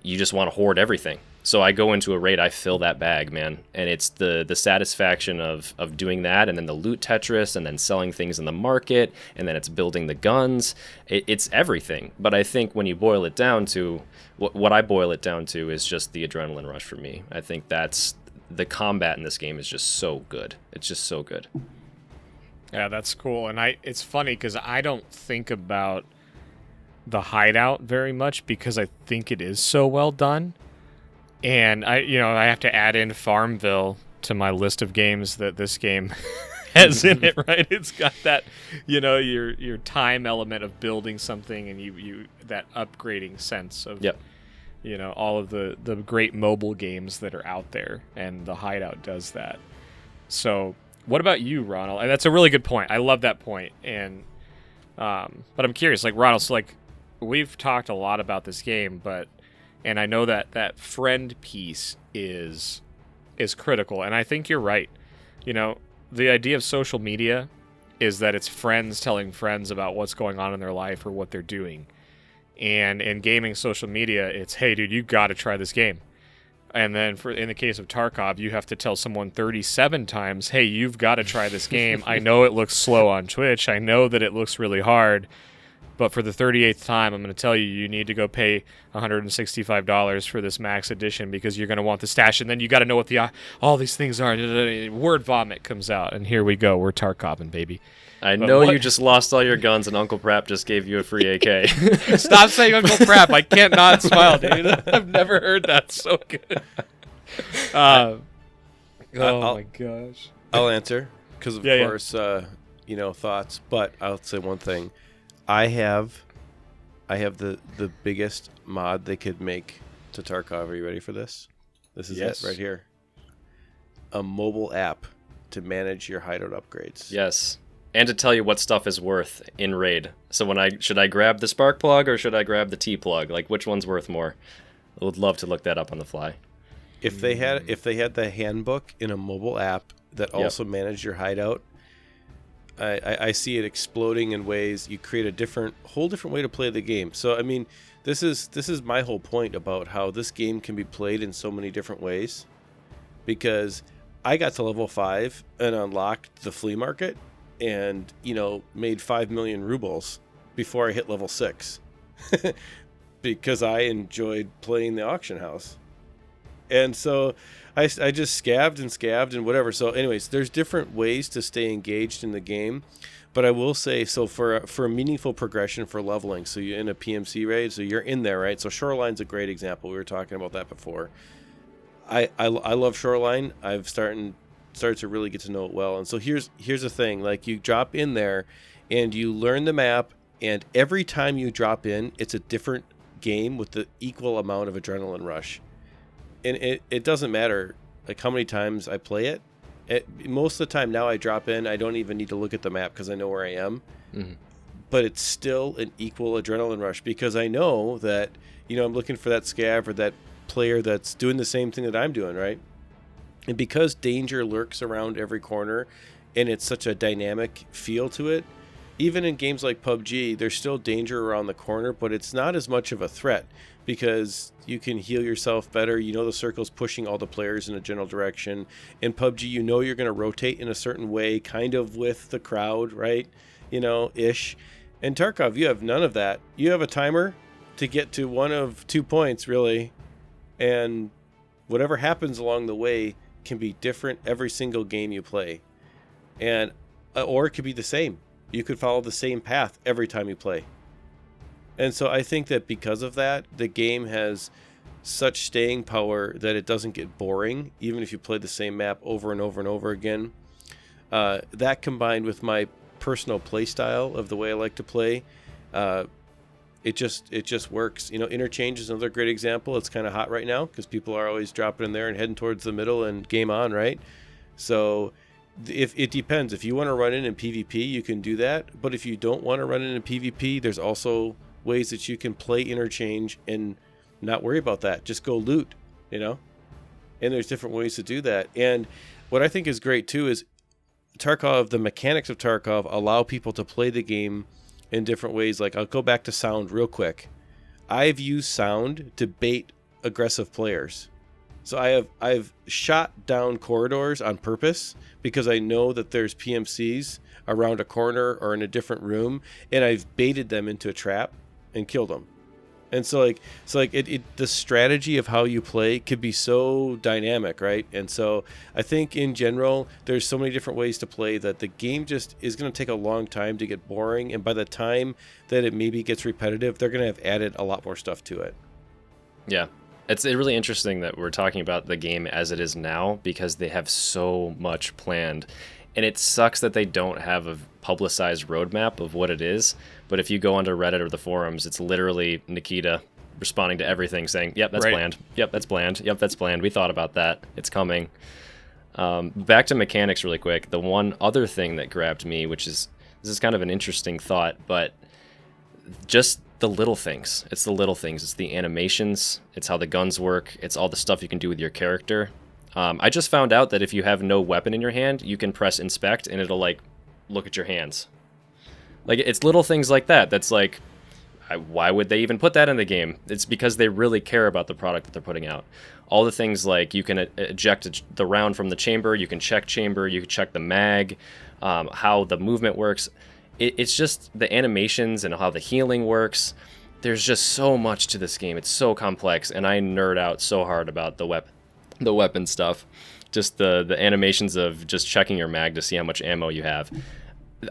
you just want to hoard everything. So I go into a raid, I fill that bag, man. And it's the satisfaction of doing that, and then the loot Tetris, and then selling things in the market, and then it's building the guns. It's everything. But I think when you boil it down to, what I boil it down to is just the adrenaline rush for me. I think that's, the combat in this game is just so good. It's just so good. Yeah, that's cool. And it's funny because I don't think about the hideout very much because I think it is so well done. And I have to add in Farmville to my list of games that this game has in it, right? It's got that, your time element of building something, and you that upgrading sense of, yep. All of the great mobile games that are out there, and the hideout does that. So what about you, Ronald? And that's a really good point. I love that point. And but I'm curious, like, Ronald, so like, we've talked a lot about this game, and I know that friend piece is critical, and I think you're right. The idea of social media is that it's friends telling friends about what's going on in their life or what they're doing. And in gaming social media, it's, hey, dude, you got to try this game. And then in the case of Tarkov, you have to tell someone 37 times, hey, you've got to try this game. I know it looks slow on Twitch. I know that it looks really hard. But for the 38th time, I'm going to tell you, you need to go pay $165 for this max edition because you're going to want the stash. And then you got to know what all these things are. Word vomit comes out. And here we go. We're Tarkoving, baby. I know you just lost all your guns and Uncle Prap just gave you a free AK. Stop saying Uncle Prap. I can't not smile, dude. I've never heard that. So good. Oh, my gosh. I'll answer because, of course, thoughts. But I'll say one thing. I have the biggest mod they could make to Tarkov. Are you ready for this? This is it right here. A mobile app to manage your hideout upgrades. Yes. And to tell you what stuff is worth in raid. So should I grab the spark plug or should I grab the T plug? Like, which one's worth more? I would love to look that up on the fly. If they had the handbook in a mobile app that also managed your hideout, I see it exploding in ways. You create a whole different way to play the game. So I mean, this is my whole point about how this game can be played in so many different ways. Because I got to level 5 and unlocked the flea market, and made 5 million rubles before I hit level 6, because I enjoyed playing the auction house. And so I just scavved and whatever. So anyways, there's different ways to stay engaged in the game. But I will say, so for a meaningful progression for leveling, so you're in a PMC raid, so you're in there, right? So Shoreline's a great example. We were talking about that before. I love Shoreline. I've started to really get to know it well. And so here's the thing. Like, you drop in there and you learn the map, and every time you drop in, it's a different game with the equal amount of adrenaline rush. And it doesn't matter like how many times I play it. Most of the time now I drop in, I don't even need to look at the map because I know where I am. Mm-hmm. But it's still an equal adrenaline rush because I know that, I'm looking for that scav or that player that's doing the same thing that I'm doing, right? And because danger lurks around every corner and it's such a dynamic feel to it, even in games like PUBG, there's still danger around the corner, but it's not as much of a threat because you can heal yourself better. The circle's pushing all the players in a general direction. In PUBG, you're going to rotate in a certain way, kind of with the crowd, right? Ish. In Tarkov, you have none of that. You have a timer to get to one of 2 points, really. And whatever happens along the way can be different every single game you play. And or it could be the same. You could follow the same path every time you play. And so I think that because of that, the game has such staying power that it doesn't get boring, even if you play the same map over and over and over again. That combined with my personal play style of the way I like to play, it just works. Interchange is another great example. It's kind of hot right now because people are always dropping in there and heading towards the middle and game on, right? So if it depends. If you want to run in PvP, you can do that. But if you don't want to run in PvP, there's also ways that you can play Interchange and not worry about that. Just go loot, And there's different ways to do that. And what I think is great too is Tarkov, the mechanics of Tarkov allow people to play the game in different ways. Like, I'll go back to sound real quick. I've used sound to bait aggressive players. So I've shot down corridors on purpose because I know that there's PMCs around a corner or in a different room, and I've baited them into a trap and killed them. And so the strategy of how you play could be so dynamic, right? And so I think in general, there's so many different ways to play that the game just is going to take a long time to get boring. And by the time that it maybe gets repetitive, they're going to have added a lot more stuff to it. Yeah. It's really interesting that we're talking about the game as it is now because they have so much planned. And it sucks that they don't have a publicized roadmap of what it is. But if you go onto Reddit or the forums, it's literally Nikita responding to everything saying, yep, that's planned. Yep, that's planned. Yep, that's planned. We thought about that. It's coming. Back to mechanics really quick. The one other thing that grabbed me, this is kind of an interesting thought, but just the little things. It's the little things. It's the animations. It's how the guns work. It's all the stuff you can do with your character. I just found out that if you have no weapon in your hand, you can press inspect and it'll like look at your hands. Like it's little things like that. That's like, why would they even put that in the game? It's because they really care about the product that they're putting out. All the things like you can eject the round from the chamber, you can check chamber, you can check the mag, how the movement works. It's just the animations and how the healing works. There's just so much to this game. It's so complex, and I nerd out so hard about the weapon stuff. Just the animations of just checking your mag to see how much ammo you have.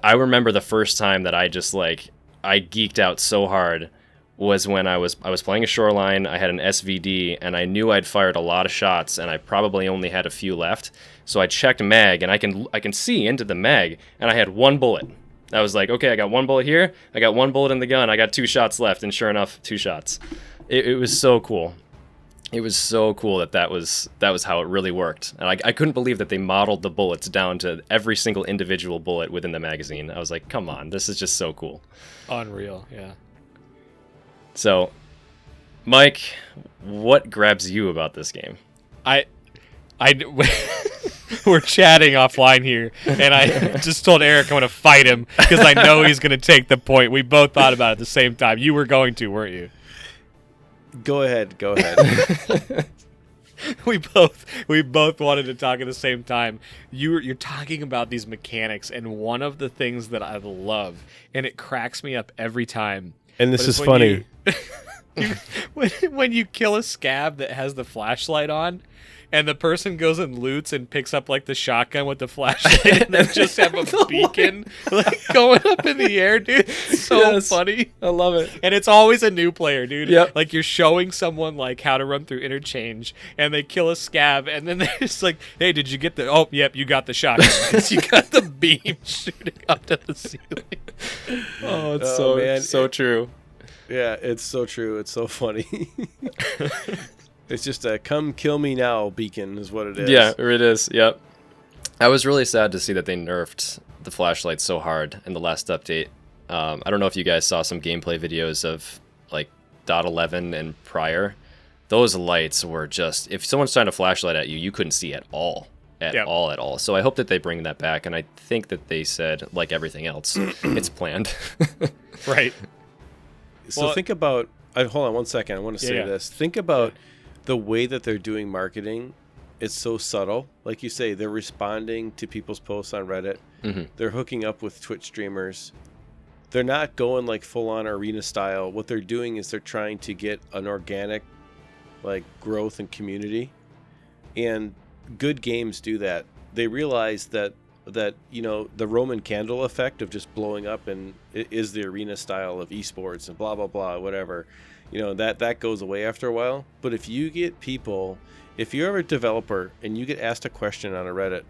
I remember the first time that I geeked out so hard was when I was playing a Shoreline. I had an SVD, and I knew I'd fired a lot of shots, and I probably only had a few left. So I checked mag, and I can see into the mag, and I had one bullet. I was like, okay, I got one bullet here, I got one bullet in the gun, I got 2 shots left, and sure enough, 2 shots. It was so cool. It was so cool that was how it really worked. And I couldn't believe that they modeled the bullets down to every single individual bullet within the magazine. I was like, come on, this is just so cool. Unreal, yeah. So, Mike, what grabs you about this game? We're chatting offline here, and I just told Eric I'm going to fight him because I know he's going to take the point. We both thought about it at the same time. You were going to, weren't you? Go ahead. We both wanted to talk at the same time. You're talking about these mechanics, and one of the things that I love, and it cracks me up every time. And this is funny. When you kill a scab that has the flashlight on, and the person goes and loots and picks up like the shotgun with the flashlight, and then just have a beacon like going up in the air, dude. It's so funny. I love it. And it's always a new player, dude. Yep. Like you're showing someone like how to run through Interchange, and they kill a scab, and then they're just like, "Hey, did you get the? Oh, yep, you got the shotgun. You got the beam shooting up to the ceiling." Oh, it's so true. Yeah, it's so true. It's so funny. It's just a come kill me now beacon is what it is. Yeah, it is. Yep. I was really sad to see that they nerfed the flashlight so hard in the last update. I don't know if you guys saw some gameplay videos of like .11 and prior. Those lights were just, if someone's trying to flashlight at you, you couldn't see at all. At all. So I hope that they bring that back, and I think that they said, like everything else, it's planned. Right. So think about, hold on one second, I want to say this. Think about the way that they're doing marketing. It's so subtle. Like you say, they're responding to people's posts on Reddit. Mm-hmm. They're hooking up with Twitch streamers. They're not going like full on arena style. What they're doing is they're trying to get an organic like growth and community. And good games do that. They realize that you know, the Roman candle effect of just blowing up and it is the arena style of esports and blah blah blah, whatever. You know, that goes away after a while. But if you get people, if you're a developer and you get asked a question on a Reddit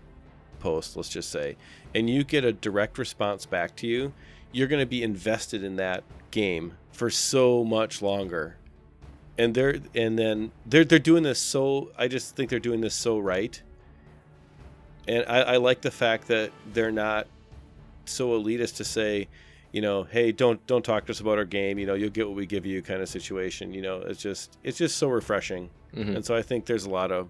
post, let's just say, and you get a direct response back to you, you're going to be invested in that game for so much longer. And they're doing this so, I just think they're doing this so right. And I like the fact that they're not so elitist to say, you know, hey, don't talk to us about our game. You know, you'll get what we give you kind of situation. You know, it's just so refreshing. Mm-hmm. And so I think there's a lot of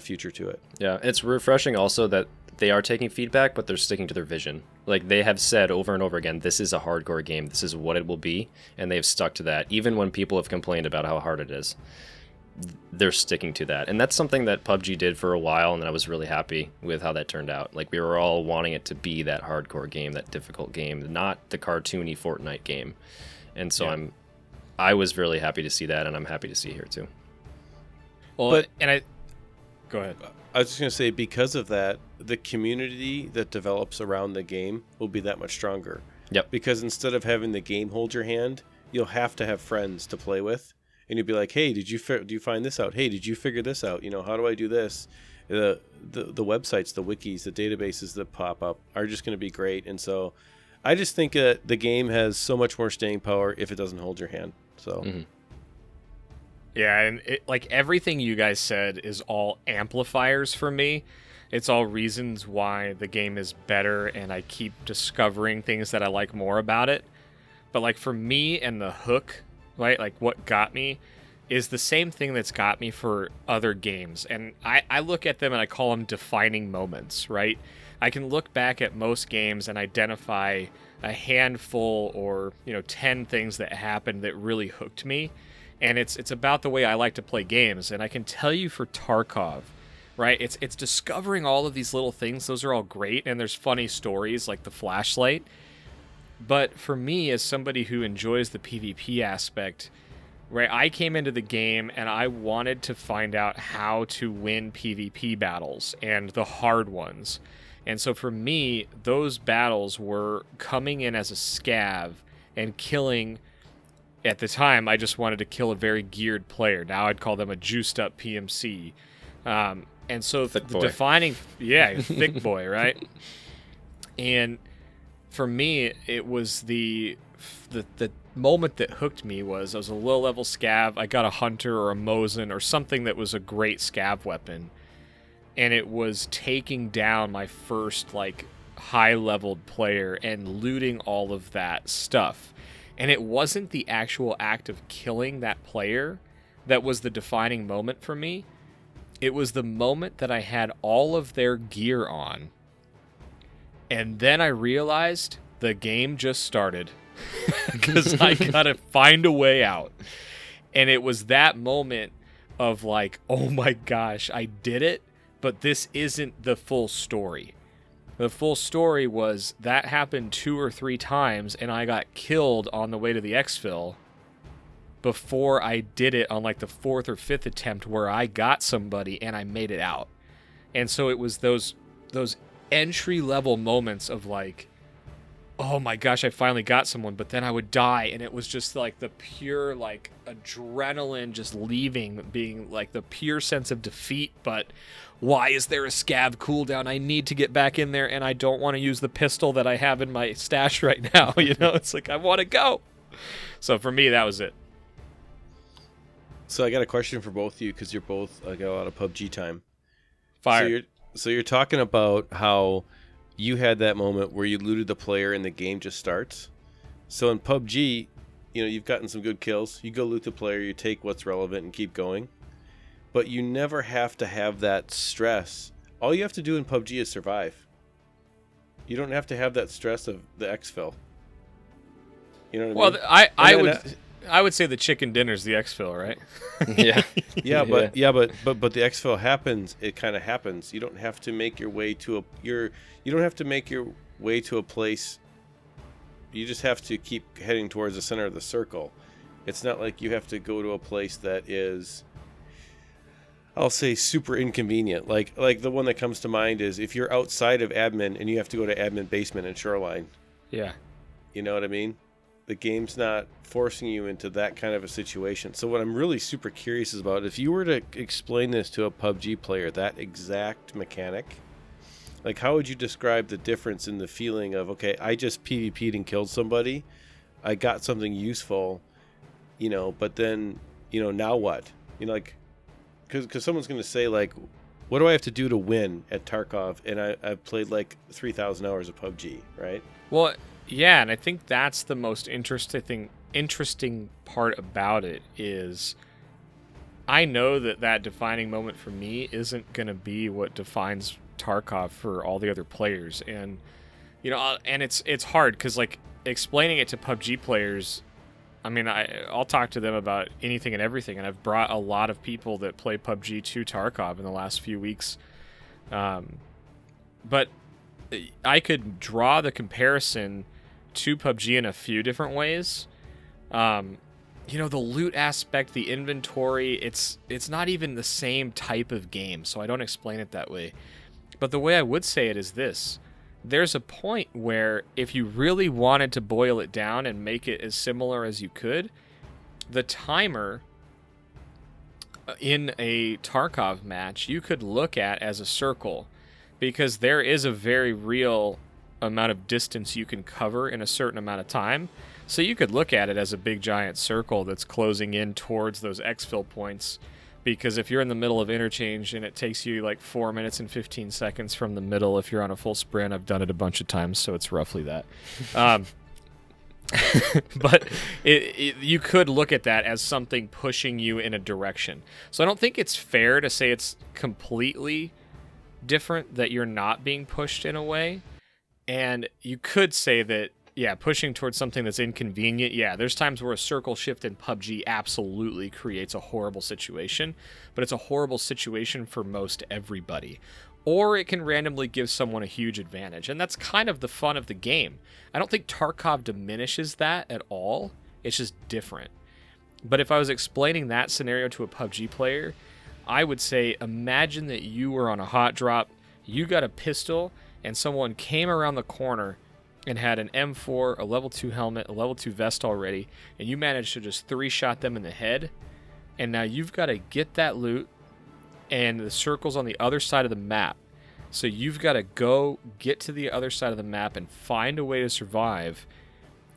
future to it. Yeah, it's refreshing also that they are taking feedback, but they're sticking to their vision. Like they have said over and over again, this is a hardcore game. This is what it will be. And they've stuck to that, even when people have complained about how hard it is. they're sticking to that. And that's something that PUBG did for a while, and I was really happy with how that turned out. Like, we were all wanting it to be that hardcore game, that difficult game, not the cartoony Fortnite game. And so I was really happy to see that, and I'm happy to see here too. Well, go ahead. I was just going to say, because of that, the community that develops around the game will be that much stronger. Yep. Because instead of having the game hold your hand, you'll have to have friends to play with. And you'll be like, hey, do you find this out? Hey, did you figure this out? How do I do this? The websites, the wikis, the databases that pop up are just going to be great. And so I just think that the game has so much more staying power if it doesn't hold your hand. So, Yeah, and like everything you guys said is all amplifiers for me. It's all reasons why the game is better, and I keep discovering things that I like more about it. But like for me and the hook, right, like what got me is the same thing that's got me for other games. And I look at them and I call them defining moments, right? I can look back at most games and identify a handful or 10 things that happened that really hooked me. And it's about the way I like to play games. And I can tell you for Tarkov, right, it's discovering all of these little things. Those are all great, and there's funny stories like the flashlight. But for me, as somebody who enjoys the PvP aspect, right, I came into the game and I wanted to find out how to win PvP battles, and the hard ones. And so for me, those battles were coming in as a scav and killing. At the time, I just wanted to kill a very geared player. Now I'd call them a juiced up PMC. And so the defining, thick boy, right? And for me, it was the moment that hooked me was I was a low level scav. I got a hunter or a Mosin or something that was a great scav weapon, and it was taking down my first like high leveled player and looting all of that stuff. And it wasn't the actual act of killing that player that was the defining moment for me. It was the moment that I had all of their gear on. And then I realized the game just started. Because I gotta find a way out. And it was that moment of like, oh my gosh, I did it, but this isn't the full story. The full story was that happened 2 or 3 times, and I got killed on the way to the EXFIL before I did it on like the 4th or 5th attempt where I got somebody and I made it out. And so it was those entry-level moments of like, oh my gosh, I finally got someone, but then I would die, and it was just like the pure like adrenaline just leaving, being like the pure sense of defeat, but why is there a scav cooldown? I need to get back in there, and I don't want to use the pistol that I have in my stash right now. It's like, I want to go. So for me, that was it. So I got a question for both of you, because you're both got a lot of PUBG time. Fire. So you're talking about how you had that moment where you looted the player and the game just starts. So in PUBG, you've gotten some good kills. You go loot the player, you take what's relevant and keep going. But you never have to have that stress. All you have to do in PUBG is survive. You don't have to have that stress of the EXFIL. You know what I mean? Well, I would say the chicken dinner's the EXFIL, right? Yeah. But the EXFIL happens. It kind of happens. You don't have to make your way to a place. You just have to keep heading towards the center of the circle. It's not like you have to go to a place that is, I'll say, super inconvenient. Like the one that comes to mind is if you're outside of admin and you have to go to admin basement in Shoreline. Yeah. You know what I mean? The game's not forcing you into that kind of a situation. So what I'm really super curious about, if you were to explain this to a PUBG player, that exact mechanic, like how would you describe the difference in the feeling of, okay, I just PvP'd and killed somebody, I got something useful, but then, now what? Like, because someone's going to say, like, what do I have to do to win at Tarkov? And I've played like 3,000 hours of PUBG, right? Well, yeah, and I think that's the most interesting part about it is I know that defining moment for me isn't going to be what defines Tarkov for all the other players. And, and it's hard because, like, explaining it to PUBG players, I mean, I'll talk to them about anything and everything, and I've brought a lot of people that play PUBG to Tarkov in the last few weeks. But I could draw the comparison to PUBG in a few different ways. You know, the loot aspect, the inventory, it's not even the same type of game, so I don't explain it that way. But the way I would say it is this. There's a point where if you really wanted to boil it down and make it as similar as you could, the timer in a Tarkov match you could look at as a circle, because there is a very real amount of distance you can cover in a certain amount of time. So you could look at it as a big giant circle that's closing in towards those exfil points, because if you're in the middle of Interchange and it takes you like 4 minutes and 15 seconds from the middle if you're on a full sprint, I've done it a bunch of times, so it's roughly that. But you could look at that as something pushing you in a direction. So I don't think it's fair to say it's completely different, that you're not being pushed in a way. And you could say that, yeah, pushing towards something that's inconvenient. Yeah, there's times where a circle shift in PUBG absolutely creates a horrible situation, but it's a horrible situation for most everybody. Or it can randomly give someone a huge advantage, and that's kind of the fun of the game. I don't think Tarkov diminishes that at all. It's just different. But if I was explaining that scenario to a PUBG player, I would say, imagine that you were on a hot drop, you got a pistol, and someone came around the corner and had an M4, a level 2 helmet, a level 2 vest already, and you managed to just 3-shot them in the head, and now you've got to get that loot, and the circle's on the other side of the map. So you've got to go get to the other side of the map and find a way to survive,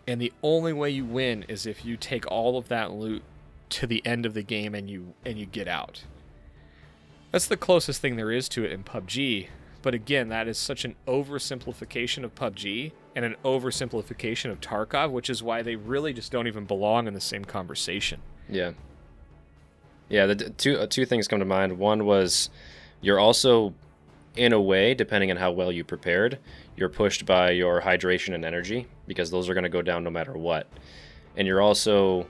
and the only way you win is if you take all of that loot to the end of the game and you get out. That's the closest thing there is to it in PUBG. But again, that is such an oversimplification of PUBG and an oversimplification of Tarkov, which is why they really just don't even belong in the same conversation. Yeah. Yeah, the two things come to mind. One was you're also, in a way, depending on how well you prepared, you're pushed by your hydration and energy, because those are going to go down no matter what. And you're also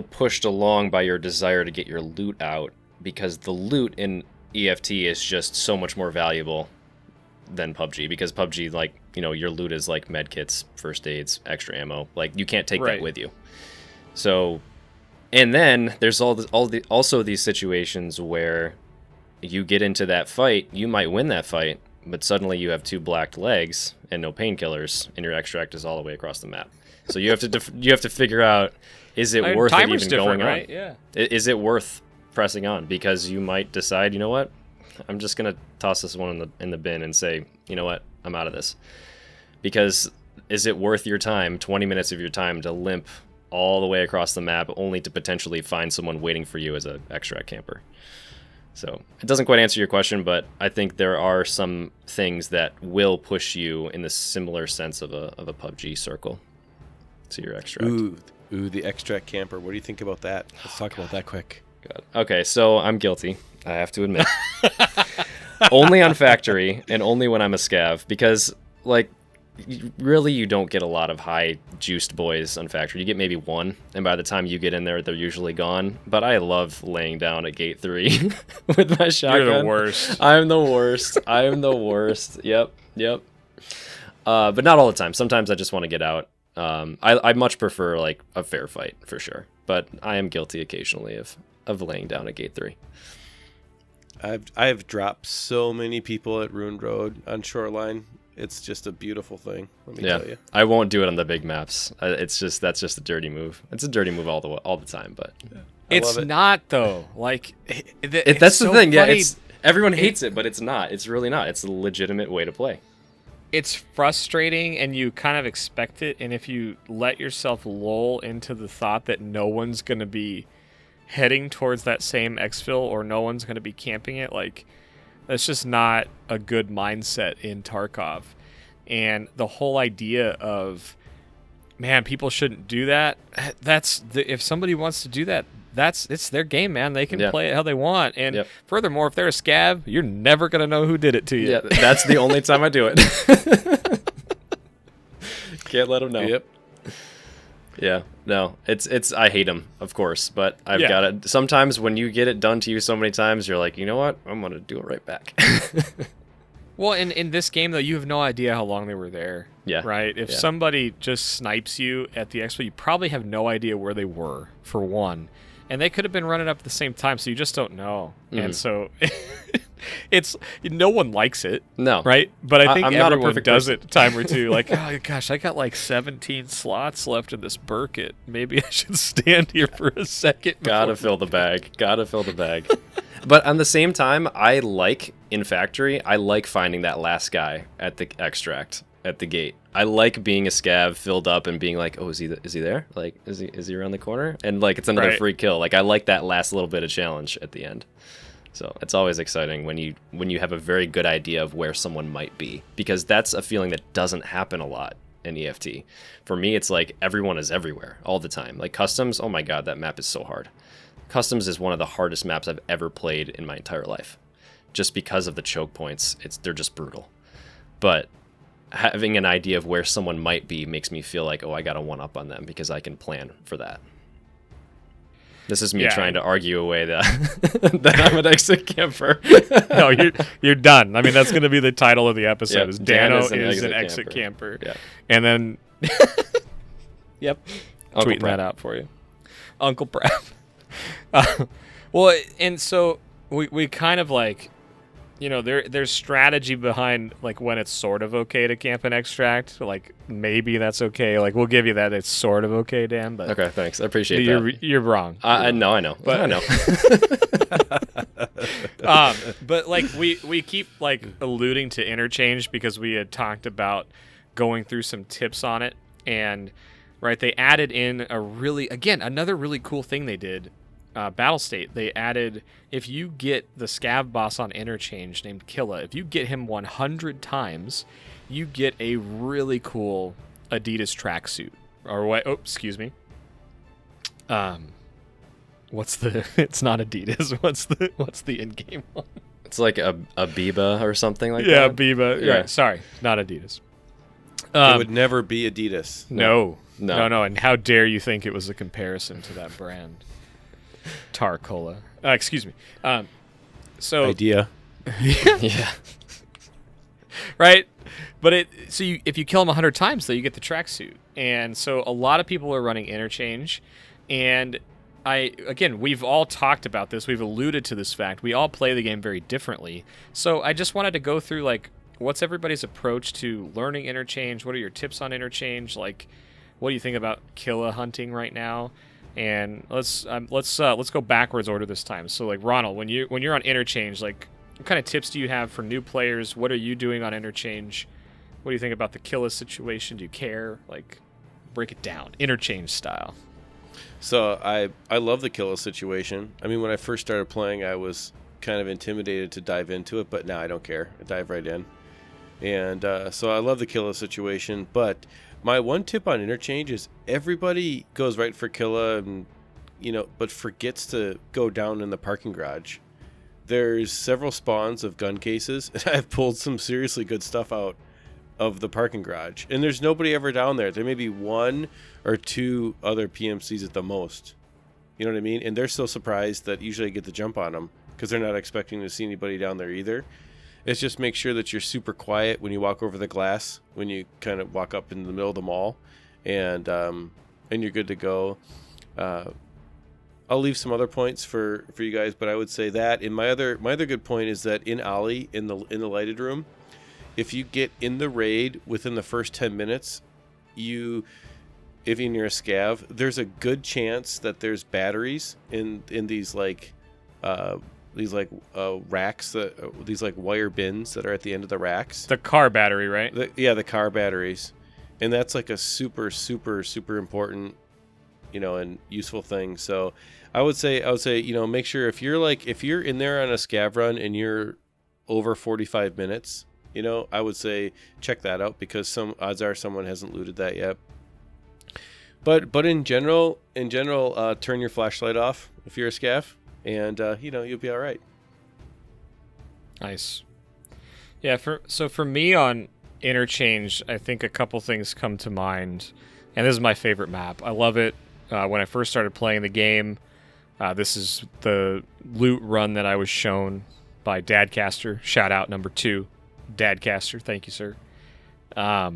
pushed along by your desire to get your loot out, because the loot in EFT is just so much more valuable than PUBG, because PUBG, like, you know, your loot is like medkits, first aids, extra ammo. Like, you can't take that with you. So, and then there's also these situations where you get into that fight, you might win that fight, but suddenly you have 2 blacked legs and no painkillers, and your extract is all the way across the map. So you have to figure out, is it worth it even going on? Right? Yeah. Is it worth pressing on? Because you might decide, you know what, I'm just gonna toss this one in the bin and say, you know what, I'm out of this. Because is it worth your time, 20 minutes of your time, to limp all the way across the map only to potentially find someone waiting for you as an extract camper? So it doesn't quite answer your question, but I think there are some things that will push you in the similar sense of a PUBG circle to your extract. Ooh, the extract camper. What do you think about that? Let's talk about that quick. God. Okay, so I'm guilty, I have to admit. Only on factory, and only when I'm a scav, because, like, you don't get a lot of high juiced boys on factory. You get maybe one, and by the time you get in there, they're usually gone. But I love laying down at gate 3 with my shotgun. You're the worst. I'm the worst. I am the worst. Yep. But not all the time. Sometimes I just want to get out. I much prefer, like, a fair fight, for sure. But I am guilty occasionally of laying down at gate 3. I've dropped so many people at Ruined Road on Shoreline. It's just a beautiful thing, let me tell you. I won't do it on the big maps. That's just a dirty move. It's a dirty move all the time, but it's not, though. Like, that's the thing. Funny. Yeah, everyone hates it, but it's not. It's really not. It's a legitimate way to play. It's frustrating, and you kind of expect it. And if you let yourself lull into the thought that no one's going to be heading towards that same exfil, or no one's going to be camping it, like, that's just not a good mindset in Tarkov. And the whole idea of, man, people shouldn't do that. If somebody wants to do that, it's their game, man. They can play it how they want. And furthermore, if they're a scav, you're never going to know who did it to you. Yeah, that's the only time I do it. Can't let them know. Yep. Yeah, no, it's I hate them, of course, but I've Yeah. got it. Sometimes when you get it done to you so many times, you're like, you know what? I'm gonna do it right back. Well, in this game though, you have no idea how long they were there. Yeah. Right. If Yeah. somebody just snipes you at the expo, you probably have no idea where they were, for one, and they could have been running up at the same time, so you just don't know. And so it's no one likes it. No. Right. But I think I'm not a everyone perfect does person. it a time or two. Like, oh gosh, I got like 17 slots left in this Burkett. Maybe I should stand here for a second. Gotta before-" fill the bag. Gotta fill the bag. But on the same time, I like in factory. I like finding that last guy at the extract at the gate. I like being a scav filled up and being like, oh, is he there? Like, is he around the corner? And like, it's another Right. free kill. Like, I like that last little bit of challenge at the end. So it's always exciting when you have a very good idea of where someone might be, because that's a feeling that doesn't happen a lot in EFT. For me, it's like everyone is everywhere all the time. Like customs, oh my god, that map is so hard. Customs is one of the hardest maps I've ever played in my entire life, just because of the choke points. They're just brutal. But having an idea of where someone might be makes me feel like, oh, I got a one up on them because I can plan for that. This is me Yeah. trying to argue away that that I'm an exit camper. No, you're done. I mean, that's going to be the title of the episode. Yep, Is Dan Dano is an an exit exit camper. Yeah. And then, yep, Uncle tweeting Brad. that out for you, Uncle Brad. Well, and so we kind of like, you know, there's strategy behind like when it's sort of okay to camp an extract. Like maybe that's okay. Like we'll give you that it's sort of okay, Dan. But Okay, thanks. I appreciate that. you're wrong. I know. I know. But like we keep like alluding to Interchange because we had talked about going through some tips on it, and right, they added in another really cool thing they did. Battle State, they added, if you get the scav boss on Interchange named Killa, if you get him 100 times, you get a really cool Adidas tracksuit. Or what? Oh, excuse me. What's the? It's not Adidas. What's the in-game one? It's like a Biba or something like Yeah, that. Biba. Yeah. Right, sorry, not Adidas. It would never be Adidas. No. No. And how dare you think it was a comparison to that brand? Tarcola. Excuse me. So Idea. Yeah. right, but if you kill him 100 times, though, you get the tracksuit, and so a lot of people are running Interchange, and we've all talked about this. We've alluded to this fact. We all play the game very differently. So I just wanted to go through like what's everybody's approach to learning Interchange. What are your tips on Interchange? Like, what do you think about Killa hunting right now? And let's go backwards order this time. So like Ronald, when you're on Interchange, like what kind of tips do you have for new players? What are you doing on Interchange? What do you think about the Killa situation? Do you care? Like, break it down, Interchange style. So I love the Killa situation. I mean, when I first started playing, I was kind of intimidated to dive into it, but now I don't care. I dive right in. And so I love the Killa situation, but my one tip on Interchange is everybody goes right for Killa, and but forgets to go down in the parking garage. There's several spawns of gun cases, and I've pulled some seriously good stuff out of the parking garage, and there's nobody ever down there. There may be one or two other PMCs at the most. You know what I mean? And they're so surprised that usually I get the jump on them because they're not expecting to see anybody down there either. It's just make sure that you're super quiet when you walk over the glass, when you kind of walk up in the middle of the mall, and you're good to go. I'll leave some other points for you guys, but I would say that. And my other good point is that in Ollie, in the lighted room, if you get in the raid within the first 10 minutes, if you're a scav, there's a good chance that there's batteries in these racks, these like wire bins that are at the end of the racks. The car battery, right? The car batteries, and that's like a super important, and useful thing. So I would say, make sure if you're in there on a scav run and you're over 45 minutes, I would say check that out, because some odds are someone hasn't looted that yet. But in general, turn your flashlight off if you're a scav, and you'll be all right. Nice. Yeah. For me on Interchange, I think a couple things come to mind, and this is my favorite map. I love it. When I first started playing the game, this is the loot run that I was shown by Dadcaster. Shout out number 2, Dadcaster. Thank you, sir. I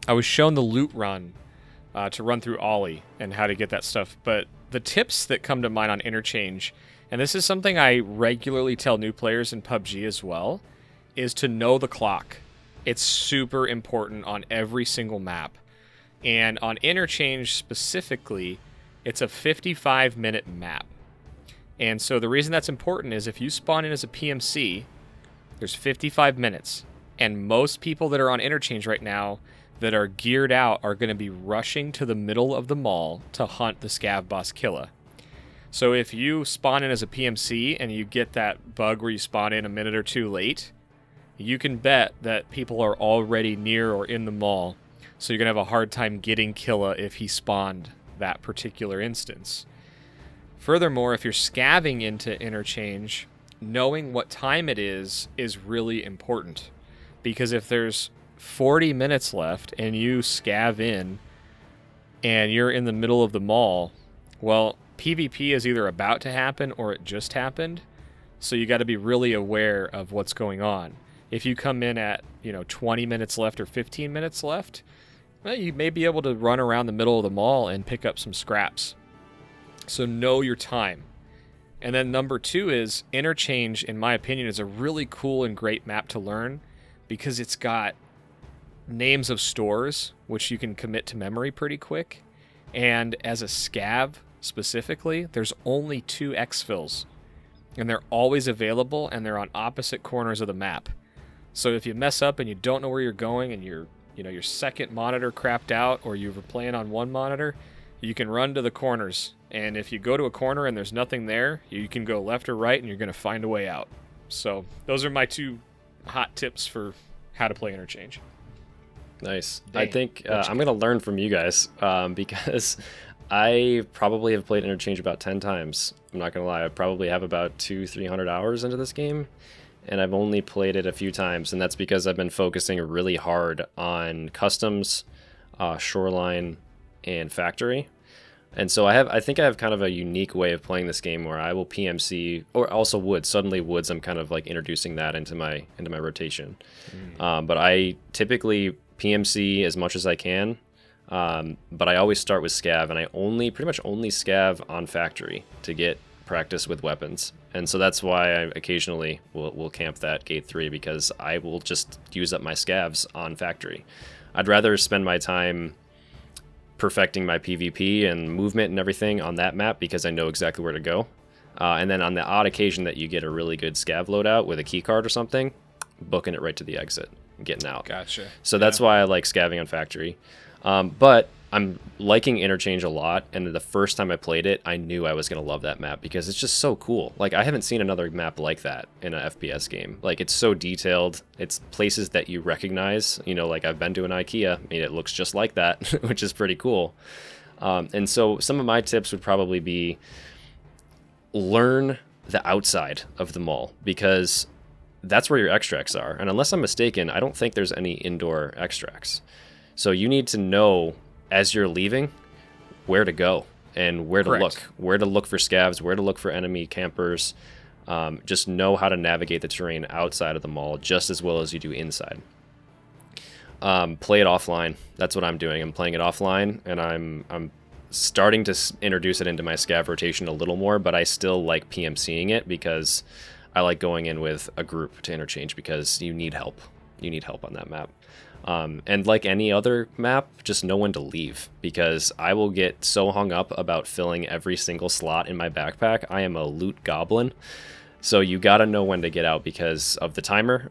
was shown the loot run to run through Ollie and how to get that stuff. But the tips that come to mind on Interchange, and this is something I regularly tell new players in PUBG as well, is to know the clock. It's super important on every single map. And on Interchange specifically, it's a 55-minute map. And so the reason that's important is if you spawn in as a PMC, there's 55 minutes. And most people that are on Interchange right now that are geared out are going to be rushing to the middle of the mall to hunt the scav boss Killa. So if you spawn in as a PMC and you get that bug where you spawn in a minute or two late, you can bet that people are already near or in the mall, so you're going to have a hard time getting Killa if he spawned that particular instance. Furthermore, if you're scavving into Interchange, knowing what time it is really important. Because if there's 40 minutes left and you scav in and you're in the middle of the mall, well, PvP is either about to happen or it just happened, so you got to be really aware of what's going on. If you come in at 20 minutes left or 15 minutes left, well, you may be able to run around the middle of the mall and pick up some scraps. So know your time. And then number 2 is Interchange, in my opinion, is a really cool and great map to learn because it's got names of stores, which you can commit to memory pretty quick. And as a scav specifically, there's only 2 EXFILs. And they're always available, and they're on opposite corners of the map. So if you mess up and you don't know where you're going and your second monitor crapped out or you were playing on one monitor, you can run to the corners. And if you go to a corner and there's nothing there, you can go left or right and you're going to find a way out. So those are my 2 hot tips for how to play Interchange. Nice. Dang. I think I'm going to learn from you guys because I probably have played Interchange about 10 times. I'm not going to lie. I probably have about 200-300 hours into this game. And I've only played it a few times, and that's because I've been focusing really hard on customs, shoreline, and factory. And so I think I have kind of a unique way of playing this game where I will PMC, or also woods. Suddenly woods, I'm kind of like introducing that into my rotation. But I typically PMC as much as I can, but I always start with scav, and I pretty much only scav on factory to get practice with weapons. And so that's why I occasionally will camp that gate 3, because I will just use up my scavs on factory. I'd rather spend my time perfecting my PvP and movement and everything on that map because I know exactly where to go. And then on the odd occasion that you get a really good scav loadout with a key card or something, booking it right to the exit and getting out. Gotcha. So that's why I like scavving on factory. But I'm liking Interchange a lot, and the first time I played it, I knew I was going to love that map because it's just so cool. Like, I haven't seen another map like that in an FPS game. Like, it's so detailed. It's places that you recognize. Like, I've been to an IKEA. I mean, it looks just like that, which is pretty cool. And so some of my tips would probably be learn the outside of the mall, because that's where your extracts are. And unless I'm mistaken, I don't think there's any indoor extracts. So you need to know, as you're leaving, where to go and where to look for scavs, where to look for enemy campers. Just know how to navigate the terrain outside of the mall just as well as you do inside. Play it offline. That's what I'm doing. I'm playing it offline, and I'm starting to introduce it into my scav rotation a little more, but I still like PMCing it because I like going in with a group to Interchange because you need help. You need help on that map. And like any other map, just know when to leave, because I will get so hung up about filling every single slot in my backpack. I am a loot goblin. So you got to know when to get out because of the timer.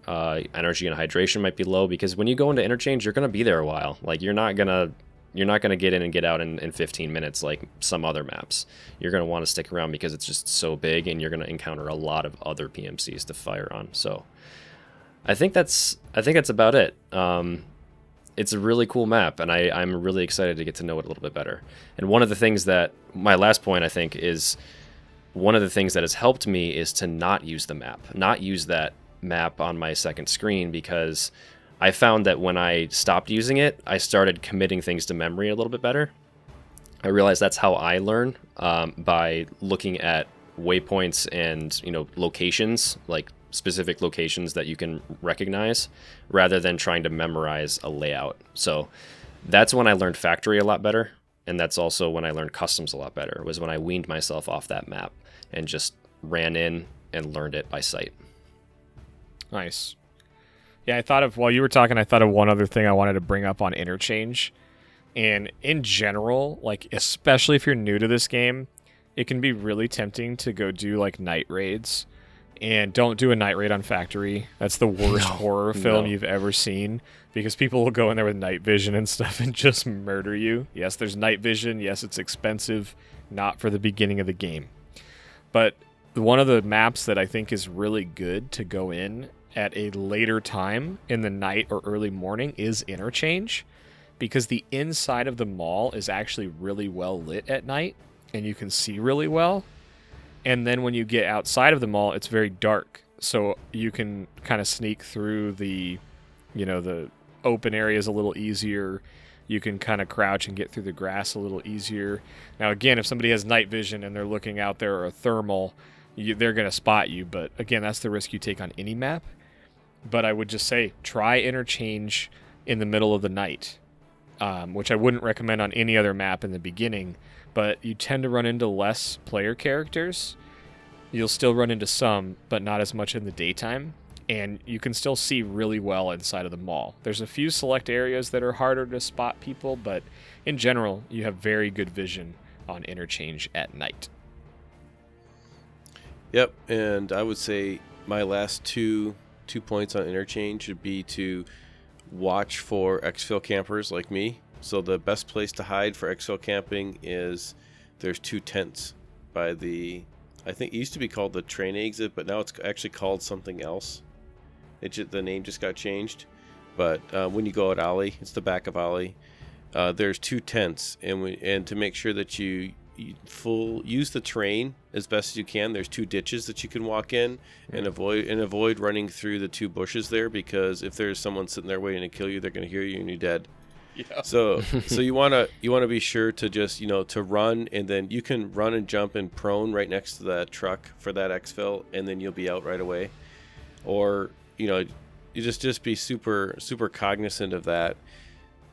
Energy and hydration might be low, because when you go into Interchange, you're going to be there a while. Like, you're not going to get in and get out in 15 minutes like some other maps. You're going to want to stick around because it's just so big, and you're going to encounter a lot of other PMCs to fire on. So I think that's about it. It's a really cool map, and I'm really excited to get to know it a little bit better. And one of the things that, my last point, I think, is one of the things that has helped me is to not use the map, not use that map on my second screen, because I found that when I stopped using it, I started committing things to memory a little bit better. I realized that's how I learn, by looking at waypoints and, locations, like specific locations that you can recognize, rather than trying to memorize a layout. So that's when I learned factory a lot better. And that's also when I learned customs a lot better, was when I weaned myself off that map and just ran in and learned it by sight. Nice. Yeah, while you were talking, I thought of one other thing I wanted to bring up on Interchange. And in general, like, especially if you're new to this game, it can be really tempting to go do like night raids. And don't do a night raid on Factory. That's the worst horror film you've ever seen, because people will go in there with night vision and stuff and just murder you. Yes, there's night vision. Yes, it's expensive. Not for the beginning of the game. But one of the maps that I think is really good to go in at a later time in the night or early morning is Interchange, because the inside of the mall is actually really well lit at night and you can see really well. And then when you get outside of the mall, it's very dark. So you can kind of sneak through the open areas a little easier. You can kind of crouch and get through the grass a little easier. Now, again, if somebody has night vision and they're looking out there, or a thermal, they're going to spot you. But again, that's the risk you take on any map. But I would just say try Interchange in the middle of the night, which I wouldn't recommend on any other map in the beginning. But you tend to run into less player characters. You'll still run into some, but not as much in the daytime. And you can still see really well inside of the mall. There's a few select areas that are harder to spot people, but in general, you have very good vision on Interchange at night. Yep, and I would say my last two points on Interchange would be to watch for EXFIL campers like me. So the best place to hide for EXFIL camping is there's 2 tents by I think it used to be called the train exit, but now it's actually called something else. The name just got changed. But when you go at Ollie, it's the back of Ollie. There's 2 tents, and to make sure that you use the train as best as you can. There's 2 ditches that you can walk in and avoid running through the 2 bushes there, because if there's someone sitting there waiting to kill you, they're going to hear you and you're dead. Yeah. So you want to be sure to just to run, and then you can run and jump and prone right next to that truck for that EXFIL, and then you'll be out right away. Or you just be super super cognizant of that.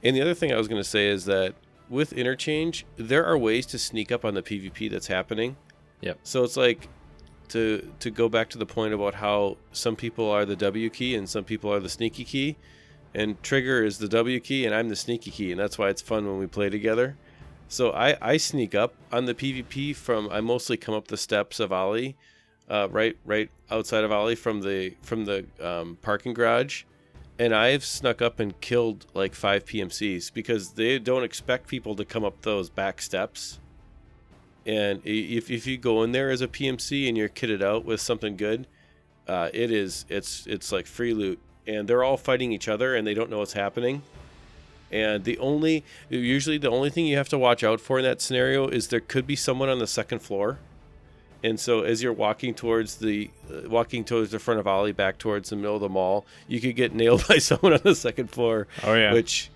And the other thing I was going to say is that with Interchange, there are ways to sneak up on the PvP that's happening. Yep. So it's like to go back to the point about how some people are the W key and some people are the sneaky key. And Trigger is the W key, and I'm the sneaky key, and that's why it's fun when we play together. So I sneak up on the PvP I mostly come up the steps of Ollie, right outside of Ollie from the parking garage, and I've snuck up and killed like 5 PMCs because they don't expect people to come up those back steps. And if you go in there as a PMC and you're kitted out with something good, it's like free loot. And they're all fighting each other, and they don't know what's happening. And usually the only thing you have to watch out for in that scenario is there could be someone on the second floor. And so as you're walking towards the front of Ollie back towards the middle of the mall, you could get nailed by someone on the second floor. Oh yeah. Which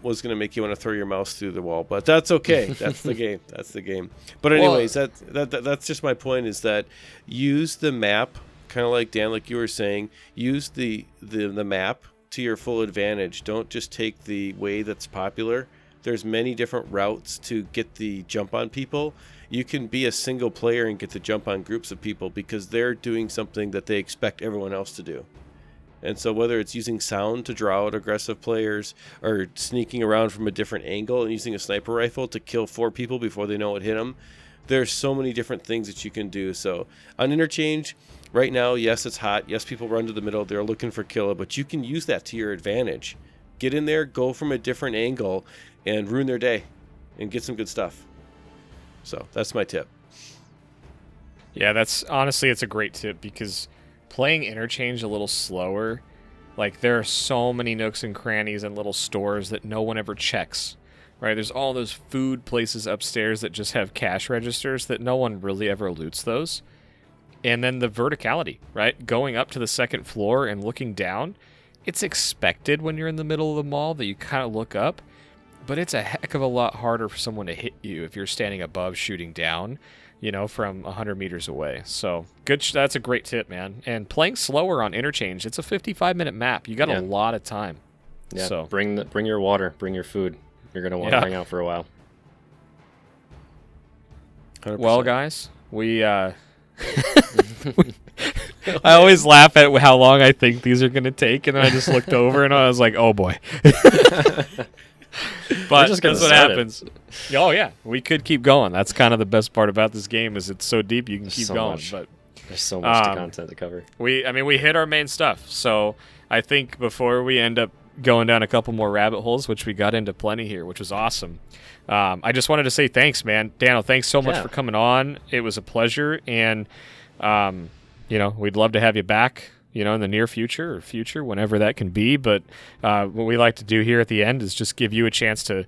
was going to make you want to throw your mouse through the wall, but that's okay. That's the game. That's the game. But anyways, that's just my point, is that use the map. Kind of like Dan, like you were saying, use the map to your full advantage. Don't just take the way that's popular. There's many different routes to get the jump on people. You can be a single player and get the jump on groups of people because they're doing something that they expect everyone else to do. And so whether it's using sound to draw out aggressive players, or sneaking around from a different angle and using a sniper rifle to kill 4 people before they know what hit them, there's so many different things that you can do. So on Interchange, right now, yes, it's hot. Yes, people run to the middle. They're looking for killer, but you can use that to your advantage. Get in there, go from a different angle, and ruin their day and get some good stuff. So that's my tip. Yeah, it's a great tip, because playing Interchange a little slower, like, there are so many nooks and crannies and little stores that no one ever checks. Right, there's all those food places upstairs that just have cash registers that no one really ever loots those. And then the verticality, right? Going up to the second floor and looking down, it's expected when you're in the middle of the mall that you kind of look up, but it's a heck of a lot harder for someone to hit you if you're standing above shooting down, from 100 meters away. So that's a great tip, man. And playing slower on Interchange, it's a 55-minute map. You got a lot of time. Yeah, so bring your water, bring your food. You're going to want to hang out for a while. 100%. Well, guys, I always laugh at how long I think these are going to take, and then I just looked over and I was like, oh boy. But that's what happens. Oh yeah, we could keep going. That's kind of the best part about this game is it's so deep you can keep going. But there's so much content to cover. We hit our main stuff. So I think before we end up going down a couple more rabbit holes, which we got into plenty here, which was awesome. I just wanted to say thanks, man. Dano, thanks so much for coming on. It was a pleasure, and we'd love to have you back, in the near future or future, whenever that can be. But what we like to do here at the end is just give you a chance to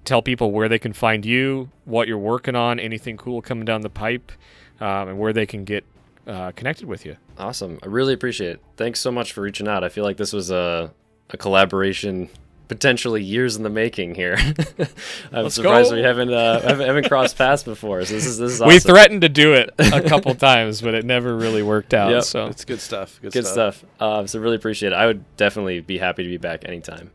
tell people where they can find you, what you're working on, anything cool coming down the pipe, and where they can get connected with you. Awesome. I really appreciate it. Thanks so much for reaching out. I feel like this was a collaboration potentially years in the making here. I'm surprised we haven't crossed paths before. So this is awesome. We threatened to do it a couple times, but it never really worked out. Yep. So it's good stuff. Good stuff. So really appreciate it. I would definitely be happy to be back anytime.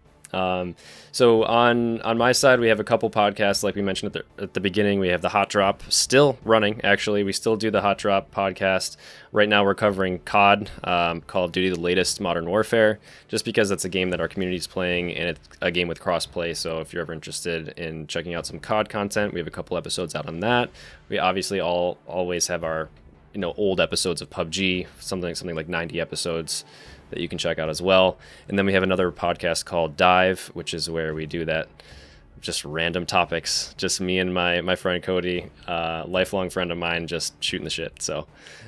So on my side, we have a couple podcasts, like we mentioned at the beginning. We have the Hot Drop still running. Actually, we still do the Hot Drop podcast. Right now, we're covering COD, Call of Duty: The Latest Modern Warfare, just because it's a game that our community is playing, and it's a game with crossplay. So if you're ever interested in checking out some COD content, we have a couple episodes out on that. We obviously always have our old episodes of PUBG, something like 90 episodes that you can check out as well. And then we have another podcast called Dive, which is where we do that just random topics, just me and my friend Cody, lifelong friend of mine, just shooting the shit. So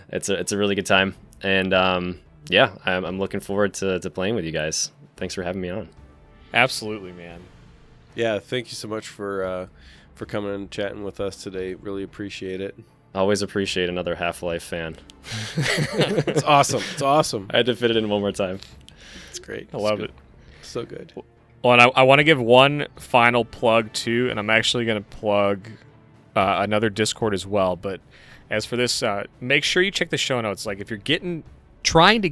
it's a really good time. And I'm looking forward to playing with you guys. Thanks for having me on. Absolutely, man. Yeah, thank you so much for coming and chatting with us today. Really appreciate it. Always appreciate another Half-Life fan. It's awesome. It's awesome. I had to fit it in one more time. It's great. I love it. So good. Well, and I want to give one final plug too, and I'm actually going to plug another Discord as well. But as for this, make sure you check the show notes. Like if you're trying to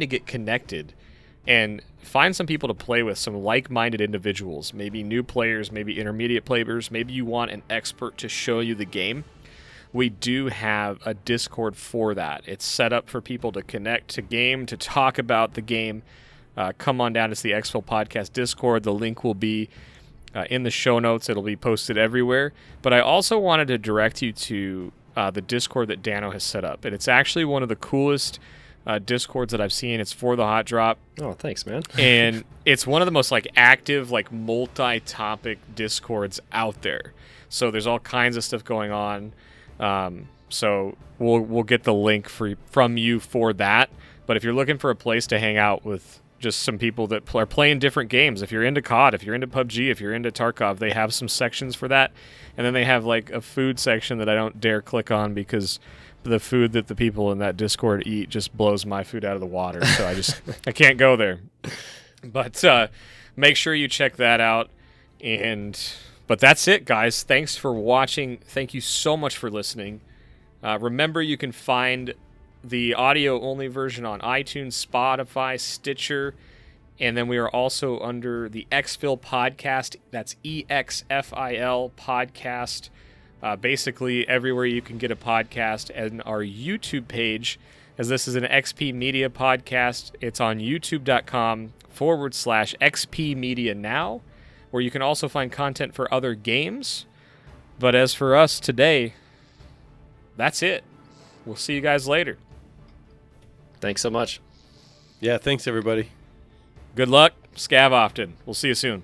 get connected and find some people to play with, some like-minded individuals, maybe new players, maybe intermediate players, maybe you want an expert to show you the game. We do have a Discord for that. It's set up for people to connect to game, to talk about the game. Come on down to the EXFIL Podcast Discord. The link will be in the show notes. It'll be posted everywhere. But I also wanted to direct you to the Discord that Dano has set up. And it's actually one of the coolest Discords that I've seen. It's for the Hot Drop. Oh, thanks, man. And it's one of the most active, multi-topic Discords out there. So there's all kinds of stuff going on. So we'll get the link from you for that. But if you're looking for a place to hang out with just some people that are playing different games, if you're into COD, if you're into PUBG, if you're into Tarkov, they have some sections for that. And then they have a food section that I don't dare click on because the food that the people in that Discord eat just blows my food out of the water. So I can't go there. But make sure you check that out. But that's it, guys. Thanks for watching. Thank you so much for listening. Remember, you can find the audio-only version on iTunes, Spotify, Stitcher, and then we are also under the EXFIL Podcast. That's EXFIL Podcast. Basically, everywhere you can get a podcast, and our YouTube page, as this is an XP Media podcast, it's on youtube.com/XP Media Now, where you can also find content for other games. But as for us today, that's it. We'll see you guys later. Thanks so much. Yeah, thanks, everybody. Good luck. Scav often. We'll see you soon.